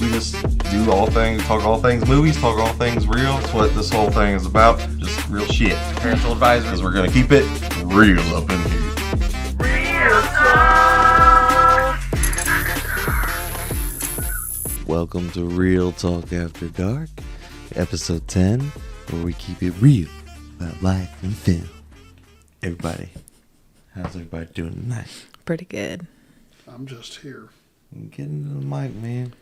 We just do all things, talk all things movies, talk all things real. That's what this whole thing is about. Just real shit. Parental advisories. We're gonna keep it real up in here. Real talk. Welcome to Real Talk After Dark, episode 10, where we keep it real about life and film. Everybody, how's everybody doing tonight? Pretty good. I'm just here. Get into the mic, man.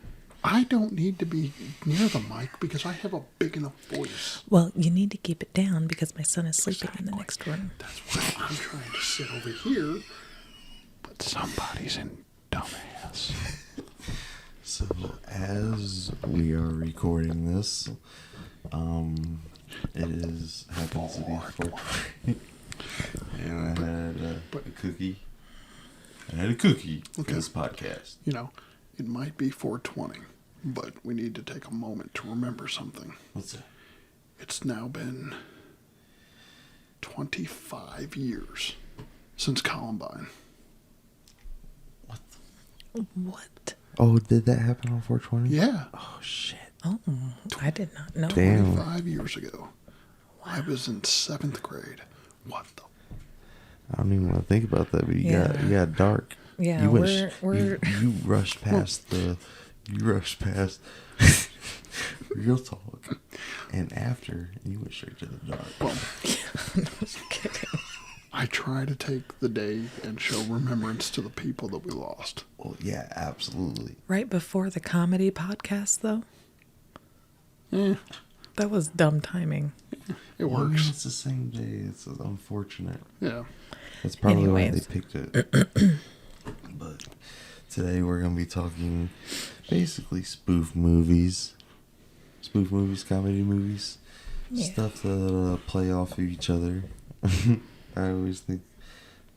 I don't need to be near the mic because I have a big enough voice. Well, you need to keep it down because my son is sleeping in the next room. That's why I'm trying to sit over here, but somebody's in dumbass. So, as we are recording this, it is happens to be 4:20, and I had a cookie. I had a cookie for this podcast. You know, it might be 4:20, but we need to take a moment to remember something. What's that? It's now been 25 years since Columbine. What? Oh, did that happen on 420? Yeah. Oh, shit. Oh, I did not know. Damn. 25 years ago. I was in 7th grade. What the? I don't even want to think about that, but you got dark. Yeah, you you rushed past Real Talk, and after you went straight to the dark. Well, No kidding. I try to take the day and show remembrance to the people that we lost. Well, yeah, absolutely. Right before the comedy podcast, though? Eh, That was dumb timing. it works. It's the same day. It's unfortunate. Yeah. That's probably why Anyways. they picked it. But today we're going to be talking basically spoof movies. Spoof movies, comedy movies. Yeah. Stuff that play off of each other. I always think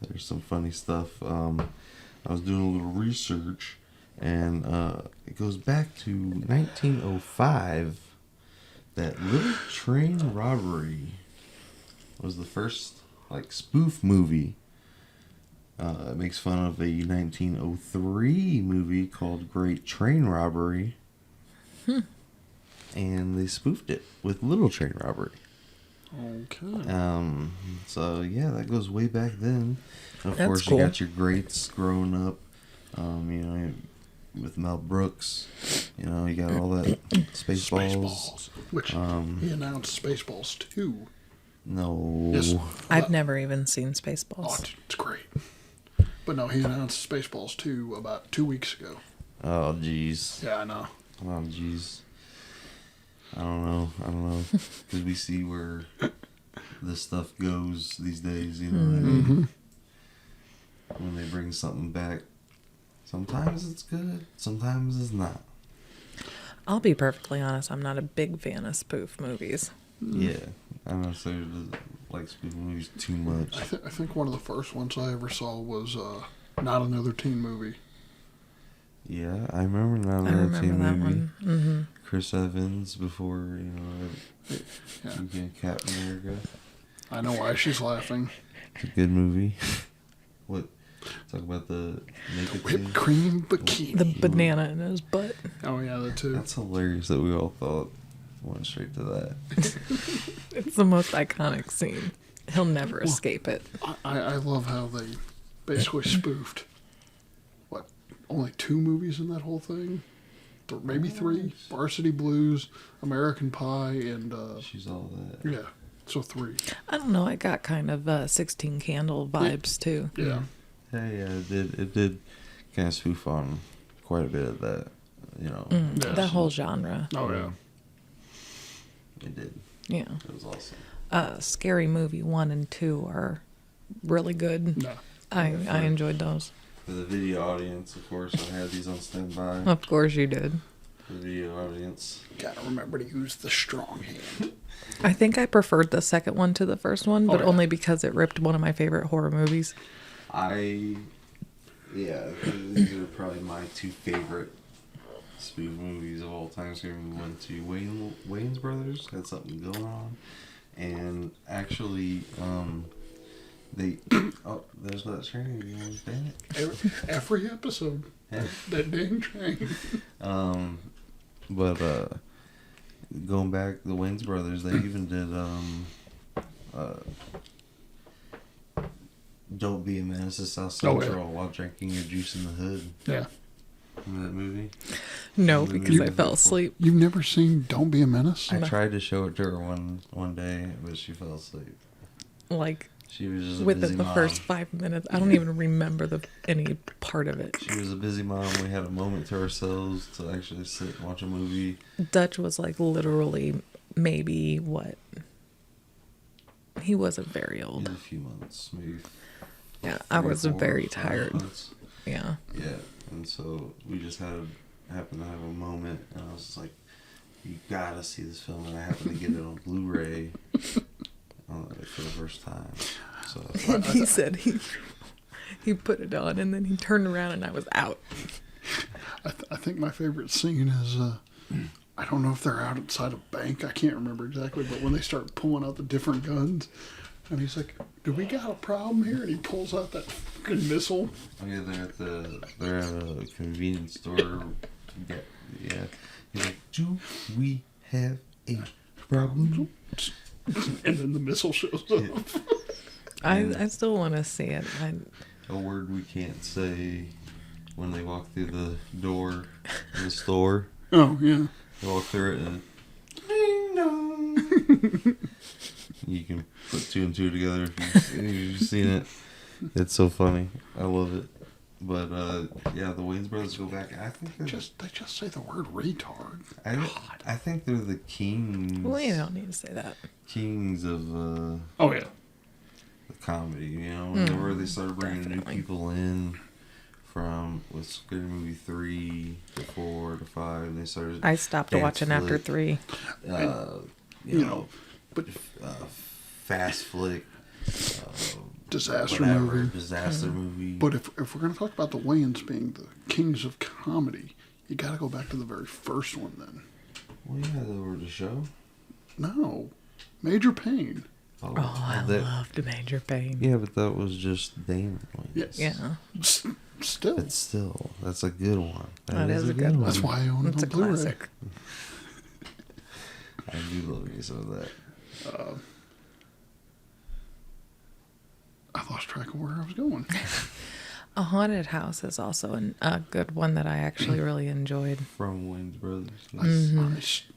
there's some funny stuff. I was doing a little research, and it goes back to 1905. That Little Train Robbery was the first spoof movie. It makes fun of a 1903 movie called Great Train Robbery. And they spoofed it with Little Train Robbery. Okay. So yeah, that goes way back then. And of That's course, cool. you got your greats growing up. With Mel Brooks, you got all that Spaceballs. Which he announced Spaceballs 2. No. Yes. I've never even seen Oh, Spaceballs. it's great. But no, he announced Spaceballs 2 about 2 weeks ago. Oh, jeez. Yeah, I know. Oh, jeez. I don't know. Because we see where this stuff goes these days, you know what I mean? Mm-hmm. When they bring something back, sometimes it's good, sometimes it's not. I'll be perfectly honest, I'm not a big fan of spoof movies. Yeah. I don't necessarily like spoof movies too much. I think one of the first ones I ever saw was Not Another Teen Movie. Yeah, I remember now I remember teen that movie. one. Mm-hmm. Chris Evans before, Yeah. became Captain America. I know why she's laughing. It's a good movie. What? Talk about the naked Whipped scene? cream bikini. The banana in his butt. Oh, yeah, that too. That's hilarious that we all thought went straight to that. It's the most iconic scene. He'll never escape it. I love how they basically spoofed, only 2 movies in that whole thing? Maybe 3? Varsity Blues, American Pie, and... She's all that. yeah, so 3. I don't know, I got kind of 16 Candle vibes too. Yeah. Hey, yeah, it did kind of spoof on quite a bit of that, Yeah. That whole genre. Oh, yeah. It did. Yeah. It was awesome. Scary Movie 1 and 2 are really good. No. I enjoyed those. For the video audience, of course, I had these on standby. Of course you did. For the video audience. Gotta remember to use the strong hand. I think I preferred the second one to the first one, but yeah. only because it ripped one of my favorite horror movies. These are probably my 2 favorite spoof movies of all time. So we went to Wayans Brothers, had something going on, and actually, there's that train again, dang it. Every episode, Yeah. that dang train. But going back, the Wayans brothers, they even did "Don't Be a Menace to South Central" while drinking your juice in the hood. Yeah. Remember that movie? No, because I fell asleep. You've never seen Don't Be a Menace? I tried to show it to her one day, but she fell asleep. Like, She was just a within busy the mom. first 5 minutes. I don't even remember any part of it. She was a busy mom. We had a moment to ourselves to actually sit and watch a movie. Dutch was like literally maybe what? He wasn't very old. In a few months, maybe. Yeah, I was 3 or 4 very or 5 tired. months. Yeah. Yeah, and so we just happened to have a moment, and I was just like, "You gotta see this film," and I happened to get it on Blu-ray for the first time. So And he said he put it on and then he turned around and I was out. I think my favorite scene is, I don't know if they're outside a bank. I can't remember exactly, but when they start pulling out the different guns, and he's like, "Do we got a problem here?" And he pulls out that fucking missile. oh yeah, they're at a convenience store. Yeah. He's like, "Do we have a problem?" And then the missile shows up. I still want to see it. A word we can't say when they walk through the door in the store. Oh, yeah. They walk through it and ding dong. You can put 2 and 2 together if you've seen it. It's so funny. I love it. But yeah, the Wayans brothers go back. I think They just say the word retard. I think they're the kings. Well, you don't need to say that. Kings of Oh, yeah. the comedy. You know, whenever they started bringing Definitely. new people in from with Scary Movie 3 to 4 to 5, they started. I stopped Dance watching after Flick, 3. You know, But fast flick. disaster Whatever, movie. disaster movie. But if we're going to talk about the Wayans being the kings of comedy, you got to go back to the very first one then. Well, yeah, they were the show. No. Major Pain. Oh, I loved Major Pain. Yeah, but that was just Damon Wayans. Yes. Yeah. Still. But still, that's a good one. That is a good one. That's why I own it It's on a Blu-ray. classic. I do love me some of that. I lost track of where I was going. A Haunted House is also a good one that I actually really enjoyed. From Wayne's Brothers. I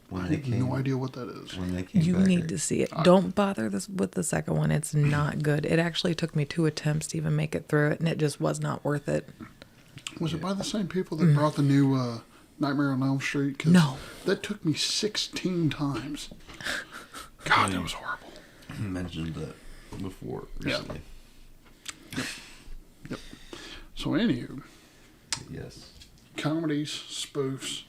When they have came, no idea what that is. when they came You back, need to see it. Don't bother with the second one. It's not good. It actually took me 2 attempts to even make it through it, and it just was not worth it. Was it by the same people that brought the new Nightmare on Elm Street? 'Cause No. that took me 16 times. God, that was horrible. I mentioned that before recently. Yep. So, anywho, Yes. comedies, spoofs.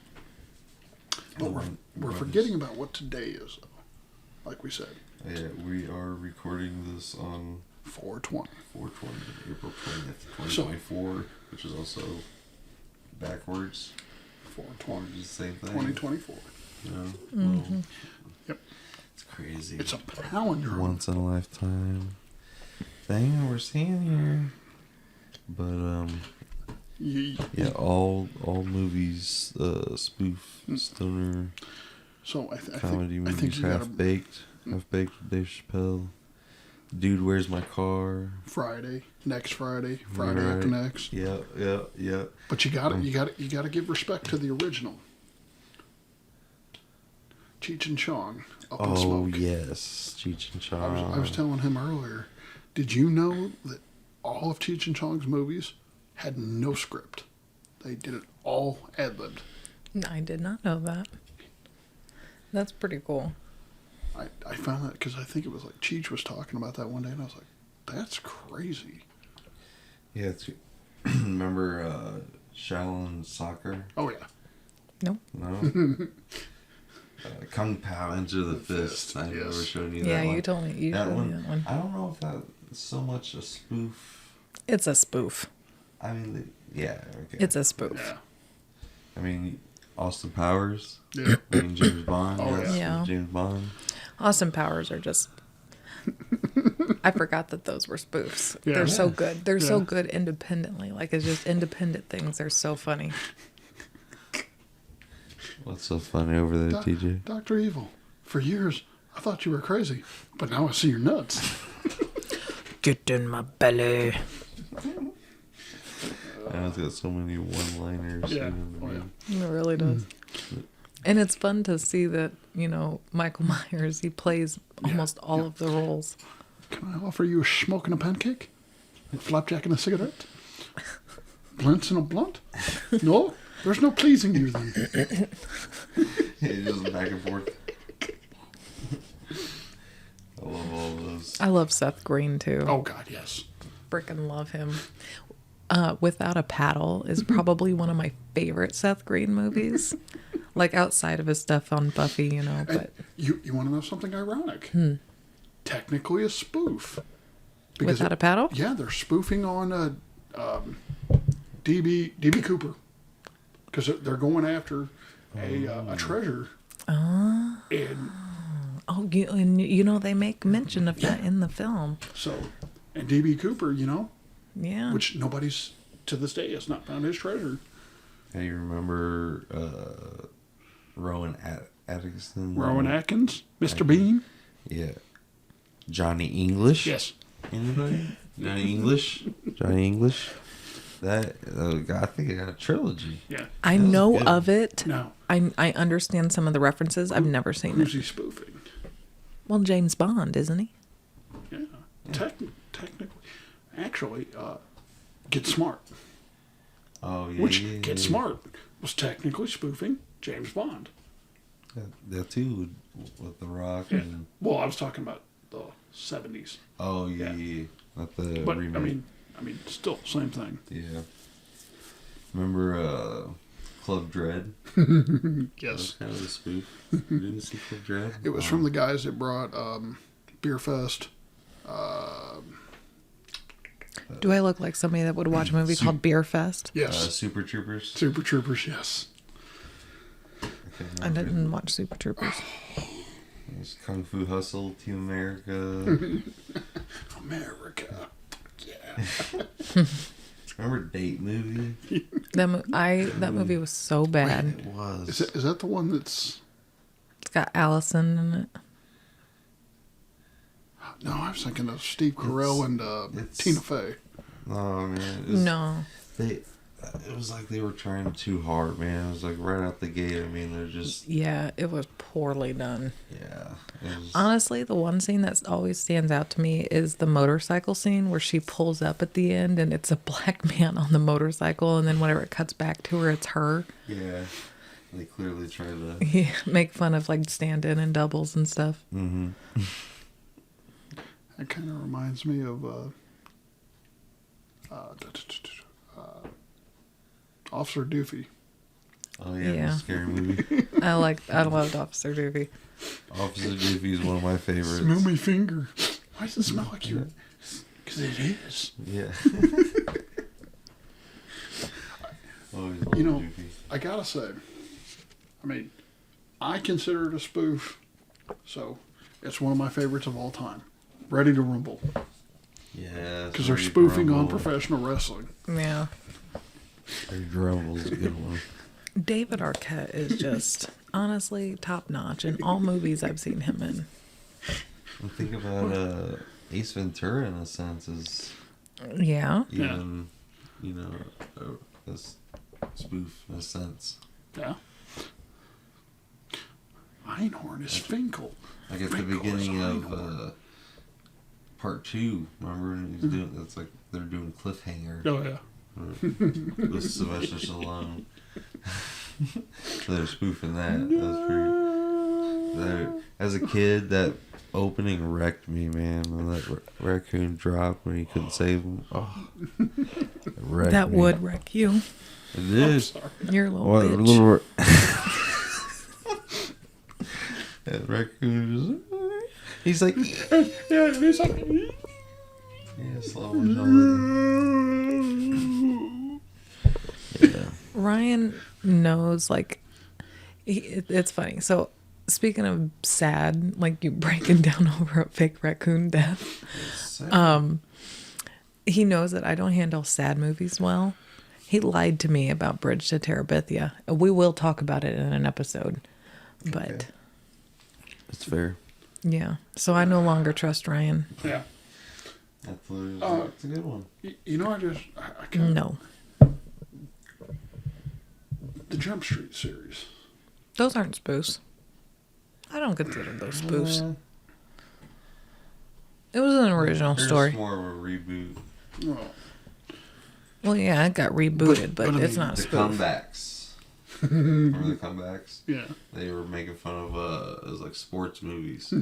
But we're forgetting about what today is, though. Like we said, Yeah, we are recording this on 420. 420, April 20th, 2024, which is also backwards. 420. Which is the same thing. 2024. You know? Mm-hmm. Yep. It's crazy. It's a palindrome. Once in a lifetime thing we're seeing here. But yeah, all movies spoof stoner So I comedy think movies. you gotta Half Baked with Dave Chappelle. Dude, Where's My Car? next Friday Right. after next. Yeah. But you gotta give respect to the original. Cheech and Chong, Up in Oh Smoke. yes, Cheech and Chong. I was telling him earlier. Did you know that all of Cheech and Chong's movies had no script? They did it all ad-libbed. I did not know that. That's pretty cool. I found that because I think it was like Cheech was talking about that one day, and I was like, "That's crazy." Yeah, remember Shaolin Soccer? Oh yeah. Nope. No. Kung Pao Enter the Fist. I yes. never showed you Yeah, that one. you told me. You that showed one, me that one. I don't know if that's so much a spoof. It's a spoof. I mean, yeah. Okay. It's a spoof. Yeah. I mean, Austin Powers. Yeah. I mean, James Bond. Oh, yes, yeah. James Bond. Austin Powers are just. I forgot that those were spoofs. Yeah. They're so Yeah. good. They're so Yeah. good independently. Like, it's just independent things. They're so funny. What's so funny over there, TJ? Dr. Evil, for years, I thought you were crazy, but now I see your nuts. Get in my belly. It's got so many one-liners. Yeah. in Oh, it. yeah. It really does. And it's fun to see that, Michael Myers, he plays almost all of the roles. Can I offer you a smoke and a pancake? A flapjack and a cigarette? Blunts and a blunt? No? There's no pleasing you then. Yeah, just back and forth. I love all those. I love Seth Green, too. Oh, God, yes. Freaking love him. Without a Paddle is probably one of my favorite Seth Green movies. Like outside of his stuff on Buffy, but You want to know something ironic? Technically a spoof. Without a Paddle? Yeah, they're spoofing on DB Cooper. Because they're going after a treasure. Oh. And they make mention of that in the film. so, and DB Cooper, Yeah. which nobody's to this day has not found his treasure. Hey, you remember Rowan Atkinson? Rowan Atkins, Mr. Bean. Yeah. Johnny English? Yes. Anybody? Johnny English? Johnny English? That, I think it got a trilogy. Yeah. I That was know good. of it. Now, I understand some of the references. I've never seen who's it. he spoofing? Well, James Bond, isn't he? Yeah. Technically. Actually, Get Smart. Oh, yeah. Which yeah, Get yeah. Smart was technically spoofing James Bond. That too, with The Rock Yeah. and... Well, I was talking about the 70s. Oh, yeah, Yeah. yeah. Not the But, remake. I mean, still, same thing. Yeah. Remember Club Dread? That Yes. was kind of a spoof. You didn't see Club Dread? It was from the guys that brought Beer Fest. Do I look like somebody that would watch a movie called Beer Fest? Yes. Super Troopers. Super Troopers, yes. I didn't watch Super Troopers. It was Kung Fu Hustle, Team America. America. Yeah. Remember Date Movie? That movie was so bad. It was. Is that the one that's... It's got Allison in it. No, I was thinking of Steve Carell and it's- Tina Fey. Oh, man. It was, No. It was like they were trying too hard, man. It was like right out the gate. I mean, they're just... Yeah, it was poorly done. Yeah. It was, Honestly, the one scene that always stands out to me is the motorcycle scene where she pulls up at the end and it's a black man on the motorcycle, and then whenever it cuts back to her, it's her. yeah. They clearly tried to... Yeah, make fun of like stand-in and doubles and stuff. Mm-hmm. That kind of reminds me of Officer Doofy. Oh, yeah. Yeah. The scary movie. I loved Officer Doofy. Officer Doofy is one of my favorites. Smell my finger. Why does it smell like you? Because it is. Yeah. Always You know, loved Doofy. I gotta say, I mean, I consider it a spoof, so it's one of my favorites of all time. Ready to Rumble. Yeah. Because they're spoofing on professional wrestling. Yeah. Rumble's a good one. David Arquette is just honestly top notch in all movies I've seen him in. And think about Ace Ventura in a sense is Yeah. even, a spoof in a sense. Yeah. Einhorn is Finkel. Like at the Finkel is beginning of Einhorn. part 2, remember when he's doing that's like they're doing cliffhanger Oh, yeah. with Sylvester Stallone. So they're spoofing that. That's pretty. As a kid, that opening wrecked me, man. When that raccoon dropped when he couldn't save him. Oh, it wrecked That me. would wreck you. It is. You're a little What, a bitch. little that raccoon just. He's like, Yeah, he's like... yeah, slow motion. Yeah. Ryan knows, like, it's funny. So, speaking of sad, like you breaking down over a fake raccoon death, he knows that I don't handle sad movies well. He lied to me about Bridge to Terabithia. We will talk about it in an episode. But, Okay. It's fair. yeah. So I no longer trust Ryan. Yeah. That's a good one. You know, I kind of... No. The Jump Street series. Those aren't spoofs. I don't consider those spoofs. It was an original There's story. more of a reboot. Oh, Well, yeah, it got rebooted, but but I it's mean, not a The spoof. comebacks. Remember the comebacks? yeah. They were making fun of it was like sports movies.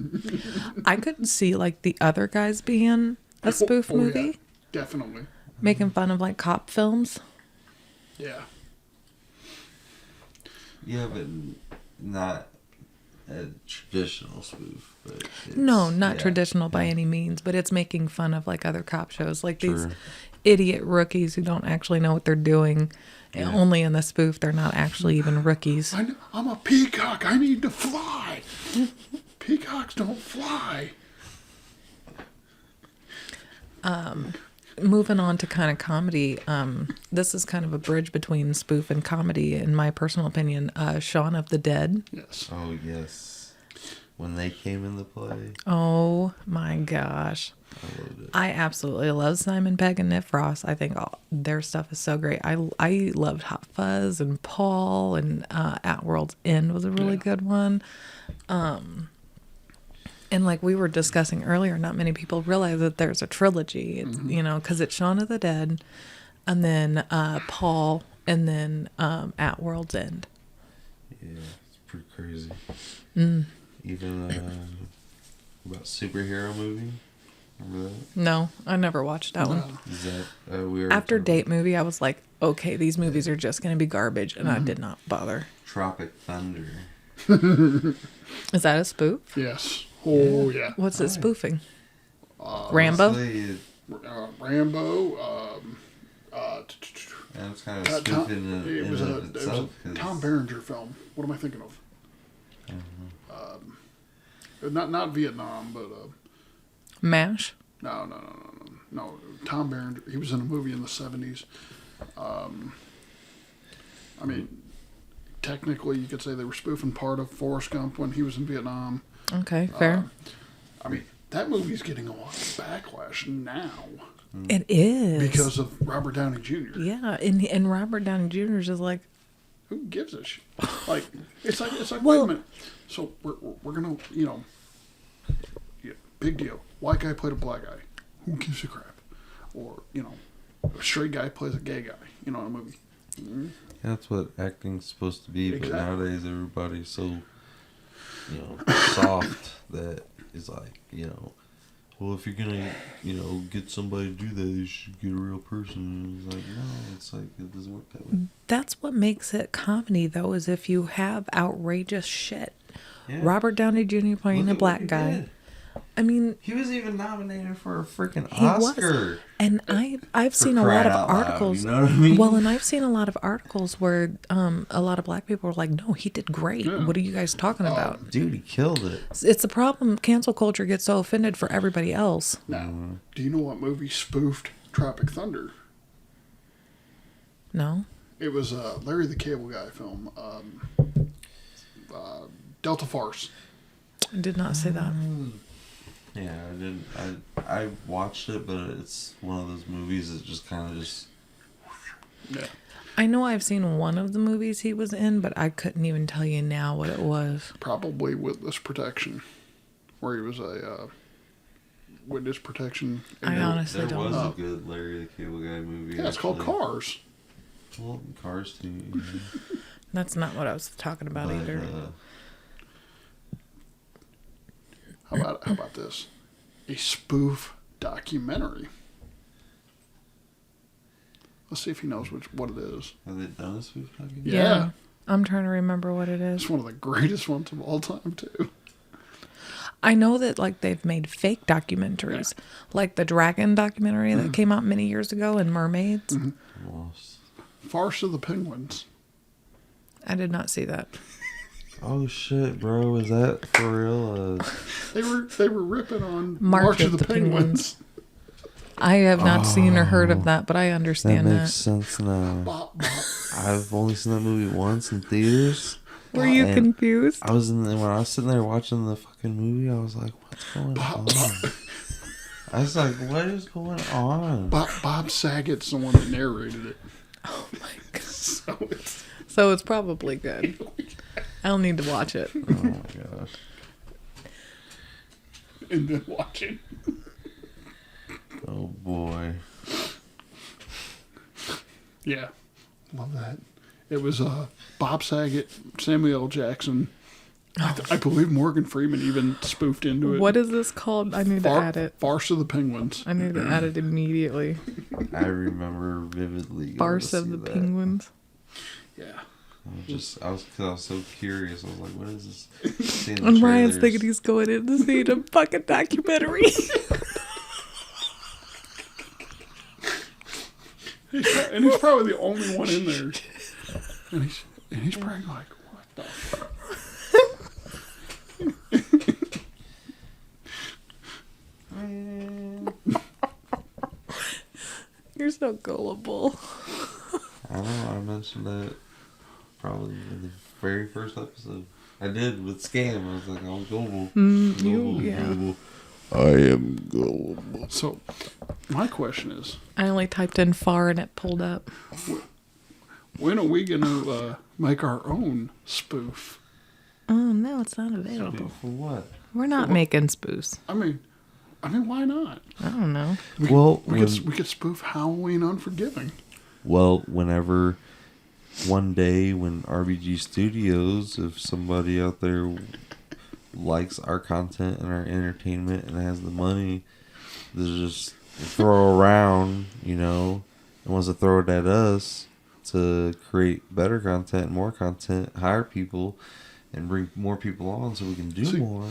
I could see like the other guys being a spoof Oh, yeah. movie, Definitely. making fun of like cop films. Yeah. Yeah, but not a traditional spoof. But No, not yeah. traditional by any means, but it's making fun of like other cop shows, like these Sure. idiot rookies who don't actually know what they're doing. Yeah. Only in the spoof, they're not actually even rookies. I'm a peacock. I need to fly. Peacocks don't fly. Moving on to kind of comedy, this is kind of a bridge between spoof and comedy, in my personal opinion. Shaun of the Dead. Yes. Oh yes, when they came into play, Oh my gosh. I loved it. I absolutely love Simon Pegg and Nick Frost. I think their stuff is so great. I loved Hot Fuzz and Paul, and At World's End was a really good one. And like we were discussing earlier, not many people realize that there's a trilogy. It's, you know, because it's Shaun of the Dead, and then Paul, and then At World's End. Yeah, it's pretty crazy. Mm. Even about superhero movie. Remember that? No, I never watched that one. Is that weird? After Date Movie, I was like, okay, these movies are just going to be garbage, and I did not bother. Tropic Thunder. Is that a spoof? Yes. Oh, yeah. What's it spoofing? Rambo? Honestly, Rambo. and it's kind of Tom, spoofing in it was and a of itself. 'cause- Tom Berenger film. What am I thinking of? Not Vietnam, but MASH? no. Tom Berenger. He was in a movie in the 70s. I mean, technically, you could say they were spoofing part of Forrest Gump when he was in Vietnam. Okay, fair. I mean, that movie's getting a lot of backlash now It is. because of Robert Downey Jr. Yeah, and Robert Downey Jr. is just like, Who gives a shit? Like it's like wait Well- a minute. So we're gonna yeah, big deal. White guy played a black guy. Who gives a crap? Or a straight guy plays a gay guy. In a movie. That's what acting's supposed to be, Exactly. but nowadays everybody's so, soft that it's like, well, if you're gonna, get somebody to do that, you should get a real person. And it's like, no, it's like, it doesn't work that way. that's what makes it comedy, though, is if you have outrageous shit. Yeah. Robert Downey Jr. playing Look a at what black he guy. did. I mean, He was even nominated for a freaking he Oscar. was. And I've For seen a lot crying of out loud, articles. you know what I mean? Well, and I've seen a lot of articles where a lot of black people were like, no, he did great. Yeah. What are you guys talking about? Dude, he killed it. It's the problem. Cancel culture gets so offended for everybody else. Now, do you know what movie spoofed Tropic Thunder? No? It was a Larry the Cable Guy film. Delta Farce. I did not say that. Yeah, I didn't. I watched it, but it's one of those movies that just kind of just. Yeah. I know I've seen one of the movies he was in, but I couldn't even tell you now what it was. Probably Witness Protection, where he was a witness protection. I honestly There don't was know. a good Larry the Cable Guy movie. Yeah, it's called actually. Cars. Well, Cars too. That's not what I was talking about But, either. How about this? A spoof documentary. Let's see if he knows what it is. have they done a spoof documentary? Yeah. I'm trying to remember what it is. It's one of the greatest ones of all time, too. I know that like they've made fake documentaries, like the Dragon documentary that came out many years ago, and Mermaids. I'm lost. Farce of the Penguins. I did not see that. Oh shit, bro! Is that for real? They were ripping on March of the Penguins. I have not seen or heard of that, but I That understand makes that. sense now. Bop, bop. I've only seen that movie once in theaters. Were you And confused? I was when I was sitting there watching the fucking movie, I was like, what's going on? I was like, what is going on? Bob Saget's the one that narrated it. Oh my god. So So it's probably good. I'll need to watch it. Oh my gosh. and then watching. Oh boy. Yeah, love that. It was Bob Saget, Samuel L. Jackson. I believe Morgan Freeman even spoofed into it. What is this called? I need to add it. Farce of the Penguins. I need to add it immediately. I remember vividly. going Farce to of see the that. Penguins. Yeah. I was so curious. I was like, what is this? Seeing the And Ryan's trailers. thinking he's going in to see a fucking documentary. And he's probably the only one in there. And he's probably like, what the fuck? You're so gullible. I don't know. I mentioned that probably in the very first episode. I did with Scam. I was like, I'm gullible. Gullible. I am gullible. So, my question is, I only typed in far and it pulled up. when are we going to make our own spoof? Oh no, it's not available. For what? We're not making spoofs. I mean, why not? I don't know. Well, We could spoof Halloween Unforgiving. whenever one day when RBG Studios, if somebody out there likes our content and our entertainment and has the money to just throw around, and wants to throw it at us to create better content, more content, hire people, and bring more people on so we can do more.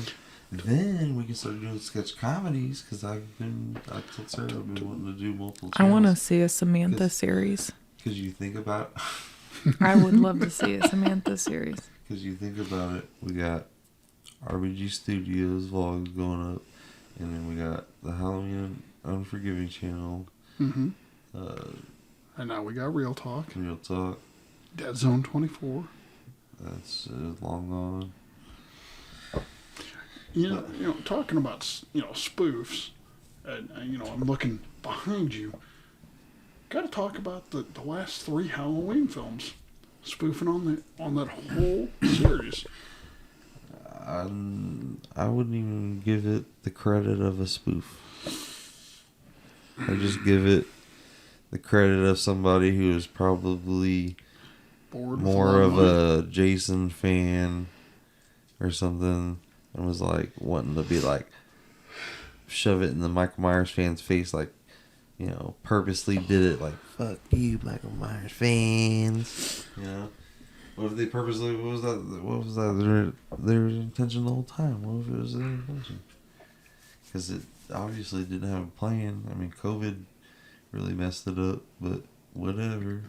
Then we can start doing sketch comedies because I told Sarah I've been wanting to do multiple I want to channels. see a Samantha series. Because you think about I would love to see a Samantha series. Because you think about it, we got RBG Studios vlogs going up, and then we got the Halloween Unforgiving channel, Mm-hmm. And now we got Real Talk. Real Talk. Dead Zone 24. That's long gone. Talking about spoofs, and I'm looking behind you. Got to talk about the last 3 Halloween films, spoofing on that whole series. I wouldn't even give it the credit of a spoof. I just give it the credit of somebody who is probably Bored with more a of lot money. a Jason fan or something, and was like wanting to be like shove it in the Michael Myers fans' face, like purposely did it, like fuck you Michael Myers fans. What if they purposely? What was that? Their intention the whole time. What if it was their intention? Because it obviously didn't have a plan. I mean, COVID really messed it up, but whatever.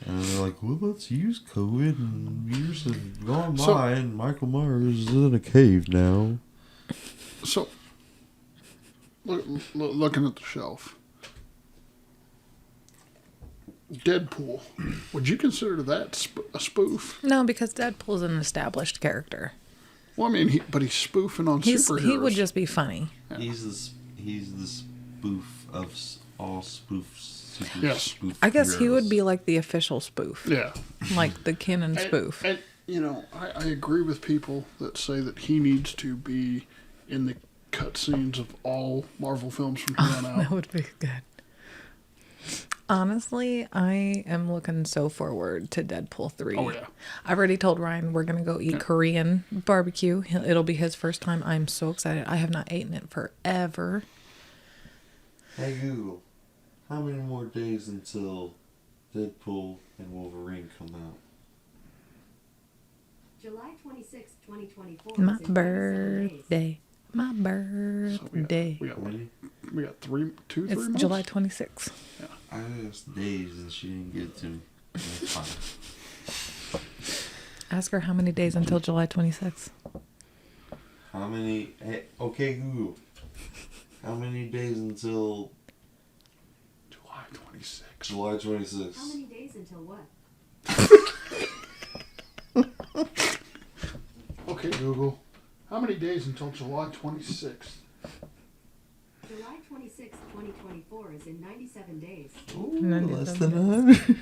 And they're like, well, let's use COVID, and years have gone by, and Michael Myers is in a cave now. So, looking at the shelf, Deadpool. Would you consider that a spoof? No, because Deadpool's an established character. Well, I mean, he's spoofing on superheroes. He would just be funny. Yeah. He's the spoof of all spoofs. Yes. Spoof I guess he would heroes. be like the official spoof. Yeah. Like the canon spoof. And I agree with people that say that he needs to be in the cutscenes of all Marvel films from here on out. That would be good. Honestly, I am looking so forward to Deadpool 3. Oh, yeah. I've already told Ryan we're going to go eat Korean barbecue. It'll be his first time. I'm so excited. I have not eaten it forever. Hey Google, how many more days until Deadpool and Wolverine come out? July 26, 2024. My is in 37 days. birthday. My So birthday. we got It's 3 months? July 26th. I asked days and she didn't get it to me. That's fine. Ask her how many days until July 26th. How many? Hey, okay Google, how many days until 26th. July How 26th. many days until what? Okay, Google. How many days until July 26th? July 26th, 2024 is in 97 days. Ooh, 97 less than 100.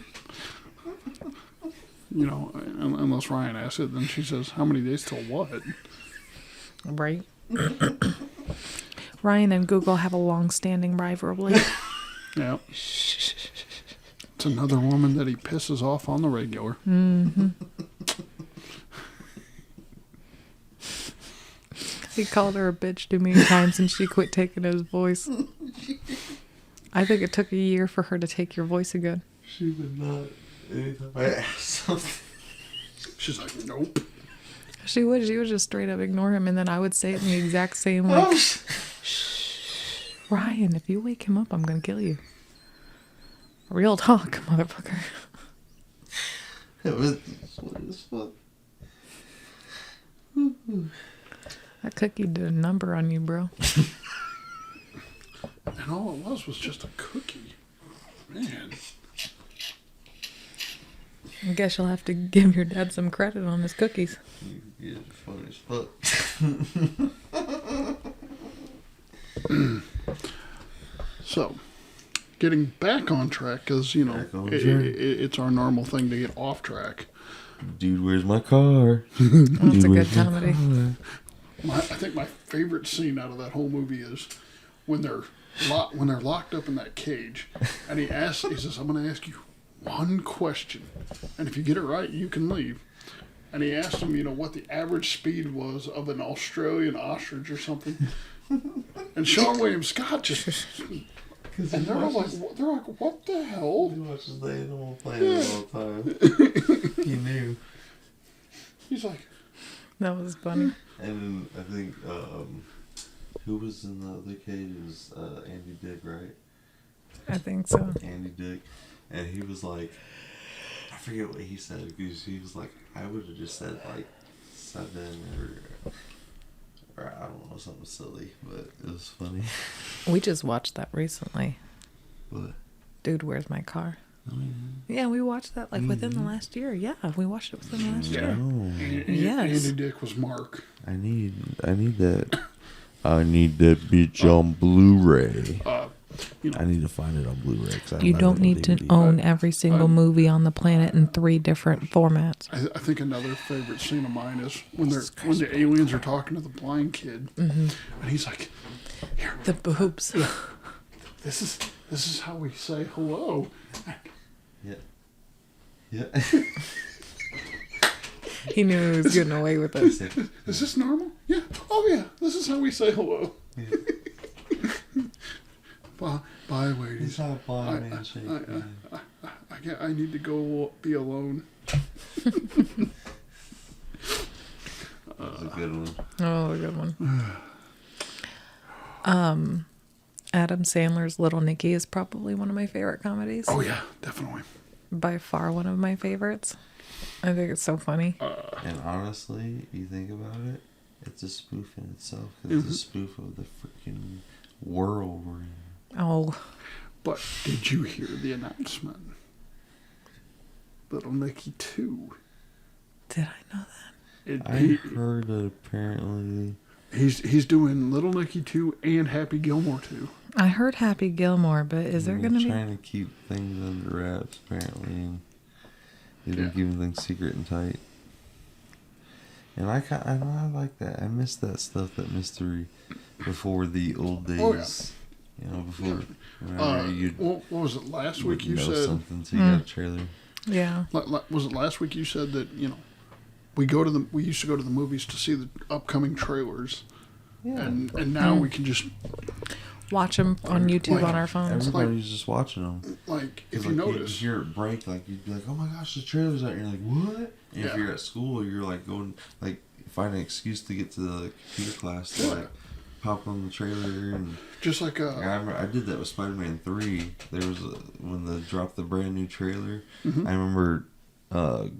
You know, unless Ryan asks it, then she says, how many days till what? Right. Ryan and Google have a long-standing rivalry. Yeah. It's another woman that he pisses off on the regular. He called her a bitch too many times and she quit taking his voice. I think it took a year for her to take your voice again. She would not. Anytime I asked something. She's like, nope. She would just straight up ignore him, and then I would say it in the exact same way. Ryan, if you wake him up, I'm gonna kill you. Real talk, motherfucker. It was funny as fuck. That cookie did a number on you, bro. And all it was just a cookie. Man. I guess you'll have to give your dad some credit on his cookies. You get funny as fuck. So, getting back on track, because, you know, Back on track. it's our normal thing to get off track. Dude, where's my car? That's a good comedy. I think my favorite scene out of that whole movie is when they're locked up in that cage, and he says, I'm going to ask you one question, and if you get it right, you can leave. And he asked him, you know, what the average speed was of an Australian ostrich or something. And Sean William Scott just, and they're like, what the hell? He watches the Animal Planet all the time. He knew. He's like, That was funny. And then I think, who was in the other cage? It was Andy Dick, right? I think so. Andy Dick. And he was like, I forget what he said, because he was like, I would have just said like 7 or I don't know, something silly, but it was funny. We just watched that recently. But Dude, where's my car? I mean, Yeah, we watched that like within the last year. Yeah, we watched it within the last year. no, Yes. Andy Dick was Mark. I need that. I need that bitch on Blu-ray. You know, I need to find it on Blu-ray. 'Cause I You have don't it on need to DVD. own every single movie on the planet in 3 different formats. I think another favorite scene of mine is when the aliens are talking to the blind kid, and he's like, "Here, The boobs. this is how we say hello." Yeah. Yeah. He knew he was getting away with it. Is this normal? Yeah. Oh yeah. This is how we say hello. Bye, ladies. He's not a blind man shake. I need to go be alone. That was a good one. Oh, a good one. Adam Sandler's Little Nicky is probably one of my favorite comedies. Oh yeah, definitely. By far one of my favorites. I think it's so funny. And honestly, you think about it, it's a spoof in itself. 'Cause it's a spoof of the freaking world we're in. Oh, But did you hear the announcement? Little Nicky 2. did I know that? I heard that apparently. He's doing Little Nicky 2 and Happy Gilmore 2. I heard Happy Gilmore, but is there they're going to be... trying to keep things under wraps, apparently, and they've been keeping things secret and tight. And I like that. I miss that stuff, that mystery, before the old days. Oh, yeah. You know, before whenever you'd What was it last week you know said? something till you got a trailer. Yeah. Was it last week you said that, you know, we used to go to the movies to see the upcoming trailers, Yeah. and now we can just, Watch them on YouTube Like, on our phones. Everybody's just watching them. like, if Like, you you'd notice, hear it break, like you'd be like, "Oh my gosh, the trailer's out!" And you're like, "What?" And Yeah. if you're at school, you're like going, like, find an excuse to get to the computer class to Yeah. like pop on the trailer. And just like I remember I did that with Spider-Man 3. There was when they dropped the brand new trailer. Mm-hmm. I remember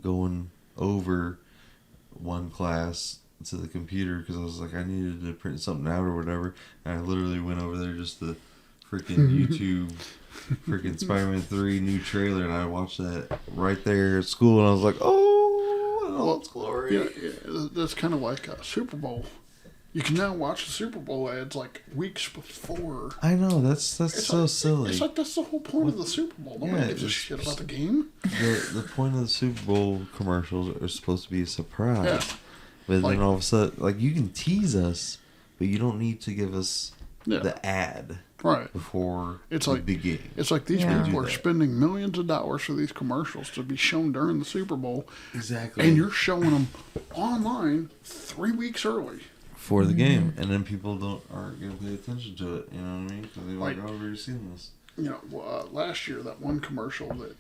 going over one class to the computer because I was like, I needed to print something out or whatever, and I literally went over there just to freaking YouTube, freaking Spider-Man 3 new trailer, and I watched that right there at school, and I was like, oh, in all its glory. Yeah, that's kind of like a Super Bowl. You can now watch the Super Bowl ads like weeks before. I know, that's so silly. It's like that's the whole point of the Super Bowl. Nobody gives a shit about the game. The point of the Super Bowl commercials are supposed to be a surprise. Yeah. But Like- then all of a sudden, like, you can tease us, but you don't need to give us the ad Right. before It's the like big game. It's like these Yeah. people Do are that. spending millions of dollars for these commercials to be shown during the Super Bowl, Exactly. and you're showing them online 3 weeks early. For the game, and then people aren't going to pay attention to it. You know what I mean? Because they're like, Like- oh, I've already seen this. You know, last year that one commercial that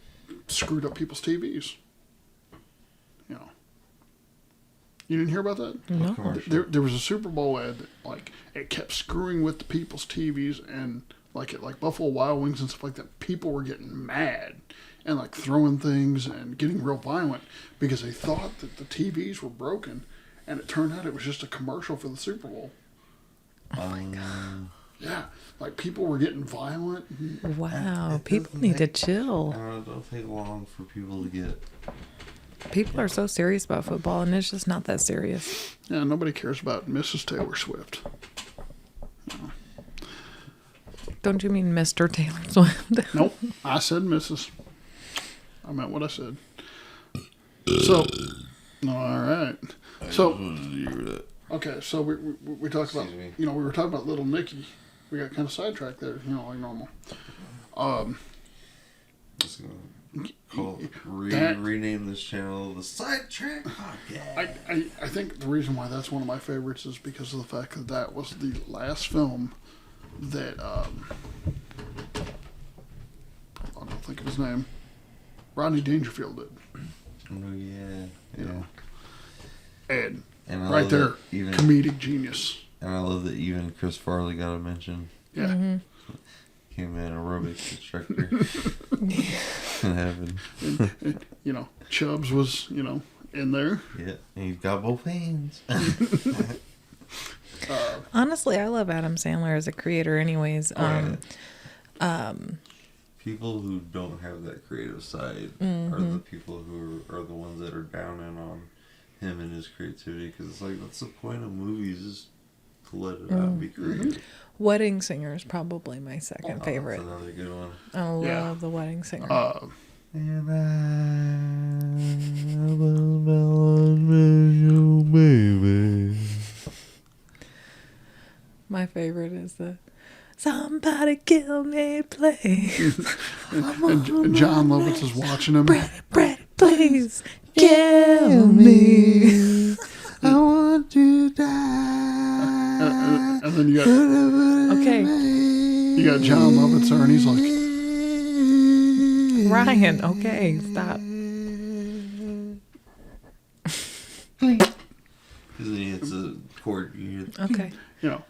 screwed up people's TVs. You know, you didn't hear about that? No. Commercial. There was a Super Bowl ad that, like, it kept screwing with the people's TVs, and like at like Buffalo Wild Wings and stuff like that, people were getting mad and like throwing things and getting real violent because they thought that the TVs were broken, and it turned out it was just a commercial for the Super Bowl. Oh my god! Yeah, like people were getting violent. Wow, It people doesn't need to take- chill. Don't take long for people to get. People are so serious about football, and it's just not that serious. Yeah, nobody cares about Mrs. Taylor Swift. Don't you mean Mr. Taylor Swift? Nope, I said Mrs. I meant what I said. So, all right. So, okay, so we talked about, Excuse me. you know, we were talking about Little Nicky. We got kind of sidetracked there, you know, like normal. Just gonna That- rename this channel the Sidetrack Podcast. I think the reason why that's one of my favorites is because of the fact that that was the last film that, I don't think of his name, Rodney Dangerfield did. Oh yeah, yeah. And And I right love there, that even comedic genius. and I love that even Chris Farley got a mention. Yeah. Came in aerobics instructor in heaven. And, you know, Chubbs was, you know, in there. Yeah, and you've got both hands. Honestly, I love Adam Sandler as a creator, anyways. People who don't have that creative side are the people who are the ones that are downing on him and his creativity, because it's like, that's the point of movies, is to let it out and be creative. Wedding Singer is probably my second favorite. That's another good one. I love Yeah. The Wedding Singer. And I will miss you, baby. My favorite is the Somebody Kill Me, please. And John Lovitz is watching him. Brady, please kill me. I want to die. And then you got Okay, John Lovitz there, and he's like, Ryan, okay, stop. Because then he hits a chord. You hear, Okay. you know.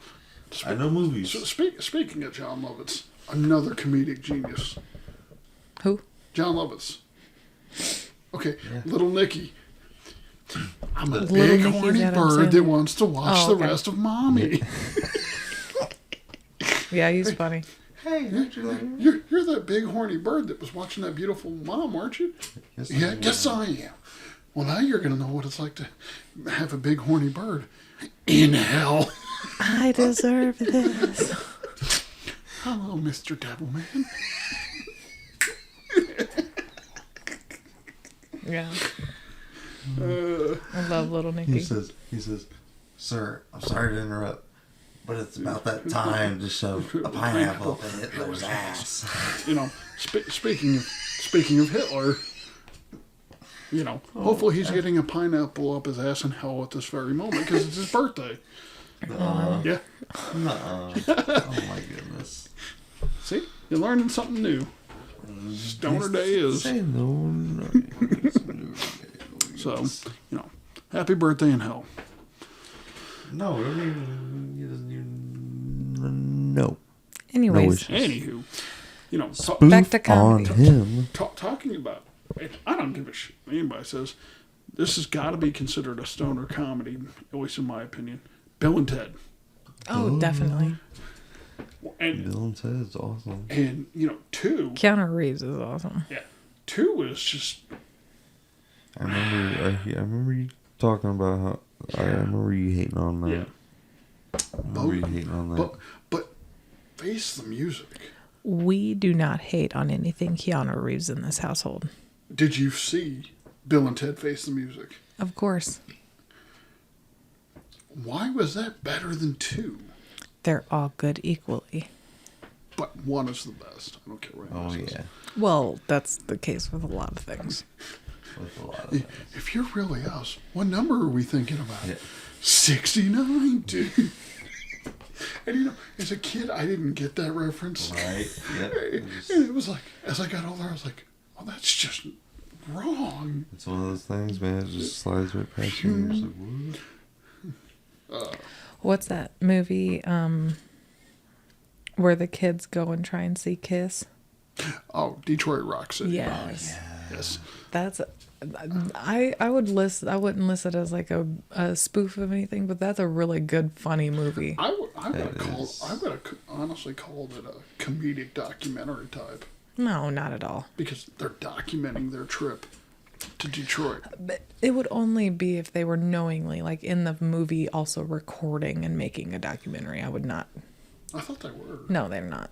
I know movies. So speaking of John Lovitz, another comedic genius. Who? John Lovitz. Okay, Little Nicky. I'm a Little big Nicky's horny Adam bird that Sandler. wants to watch Oh, the okay. rest of Mommy. Yeah, he's funny. Hey, You're that big horny bird that was watching that beautiful mom, aren't you? Yeah, yes I am. Well, now you're going to know what it's like to have a big horny bird in hell. I deserve this. Hello, Mr. Devilman. Yeah. I love Little Nicky. He says, sir, I'm sorry to interrupt, but it's about that time to shove a pineapple up in Hitler's ass. You know, speaking of Hitler, you know, hopefully he's getting a pineapple up his ass in hell at this very moment because it's his birthday. Yeah. Oh my goodness. See, you're learning something new. Stoner Day is. Say no. So, you know, happy birthday in hell. No, he doesn't even. No. Anyways, Anywho, you know, back to comedy. On him. talking about, I don't give a shit what anybody says. This has got to be considered a stoner comedy, at least in my opinion. Bill and Ted. Oh, definitely. And Bill and Ted's awesome. and you know, 2, Keanu Reeves is awesome. yeah, 2 was just I remember you talking about how. I remember you hating on that. yeah. I remember you hating on that. But face the music. We do not hate on anything Keanu Reeves in this household. Did you see Bill and Ted Face the Music? Of course. Why was that better than 2? They're all good equally. But 1 is the best. I don't care what Oh anyone says. yeah. Well, that's the case with a lot of things. With a lot of that. If you're really us, what number are we thinking about? Yeah. 69, dude. And you know, as a kid, I didn't get that reference. Right. Yep. And it was like, as I got older, I was like, oh, that's just wrong. It's one of those things, man. It just slides right past you. And you're just like, what? What's that movie where the kids go and try and see Kiss? Oh, Detroit Rock City. Yes. Yes. That's I wouldn't list it as like a spoof of anything, but that's a really good funny movie. I would is. honestly call it a comedic documentary type No, not at all. because they're documenting their trip to Detroit. But it would only be if they were knowingly, like in the movie, also recording and making a documentary. I would not. I thought they were. No, they're not.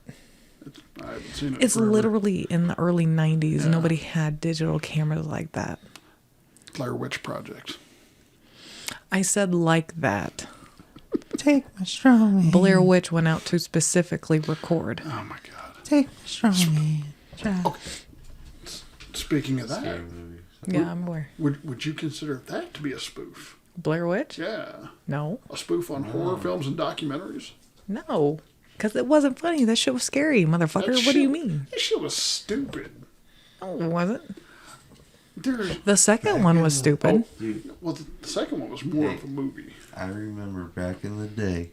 I haven't seen it. It's forever. literally in the early 90s. Yeah. Nobody had digital cameras like that. Blair Witch Project. I said like that. Take my strong hand. Blair Witch went out to specifically record. Oh my God. Take my strong hand. Speaking of that, Scary movie. Yeah, I'm aware. would you consider that to be a spoof? Blair Witch? Yeah, No. a spoof on horror films and documentaries. No. Because it wasn't funny. That shit was scary, motherfucker. That What do you shit- mean? That shit was stupid. No, it wasn't. There's The second one was stupid. Dude, well, the second one was more of a movie. I remember back in the day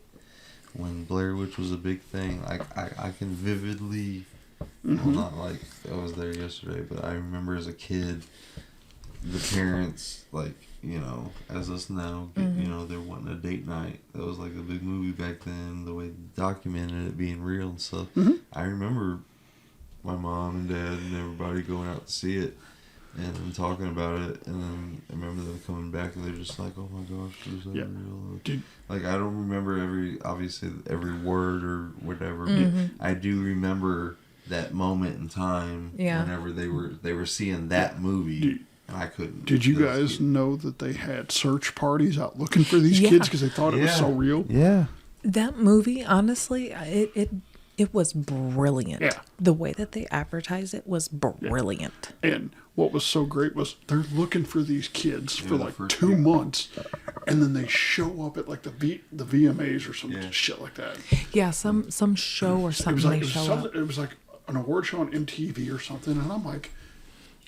when Blair Witch was a big thing. I can vividly, well, not like I was there yesterday, but I remember as a kid, the parents, like, you know, as us now, you know, they're wanting a date night. That was like a big movie back then, the way they documented it being real and stuff. I remember my mom and dad and everybody going out to see it and then talking about it, and then I remember them coming back and they're just like, oh my gosh, is that Yeah. real? Dude. Like, I don't remember obviously every word or whatever, but I do remember that moment in time Yeah. whenever they were seeing that movie. Dude. And I couldn't. Did you that was guys cute. know that they had search parties out looking for these Yeah. kids because they thought it was Yeah. so real? Yeah. That movie, honestly, it was brilliant. Yeah. The way that they advertised it was brilliant. And what was so great was they're looking for these kids for the like first 2 people. months, and then they show up at like the VMAs or some Yeah. shit like that. Yeah, some show or It something was like they show up. it was like an award show on MTV or something, and I'm like,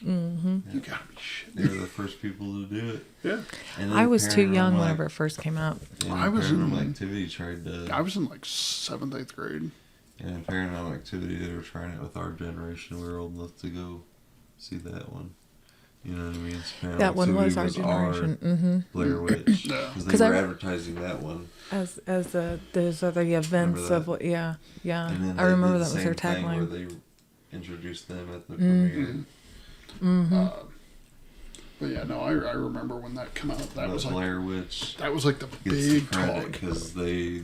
you gotta be They shitting. were the first people to do it. Yeah, And then I was too Paranormal young Ac- whenever it first came out. and I was in- Paranormal Activity tried to. I was in like 7th, 8th grade. And in Paranormal Activity, they were trying it with our generation. We were old enough to go see that one. You know what I mean? So Paranormal That one was our Activity generation. Mm-hmm. Blair Witch. Yeah. Because 'Cause they I were re- advertising that one. As there's other events Remember of that? what, yeah. And then I they remember did that the was their same thing where tagline. they introduced them at the premiere. But yeah, no, I remember when that came out. That But was like Blair Witch that was like the gets big the credit talk, because they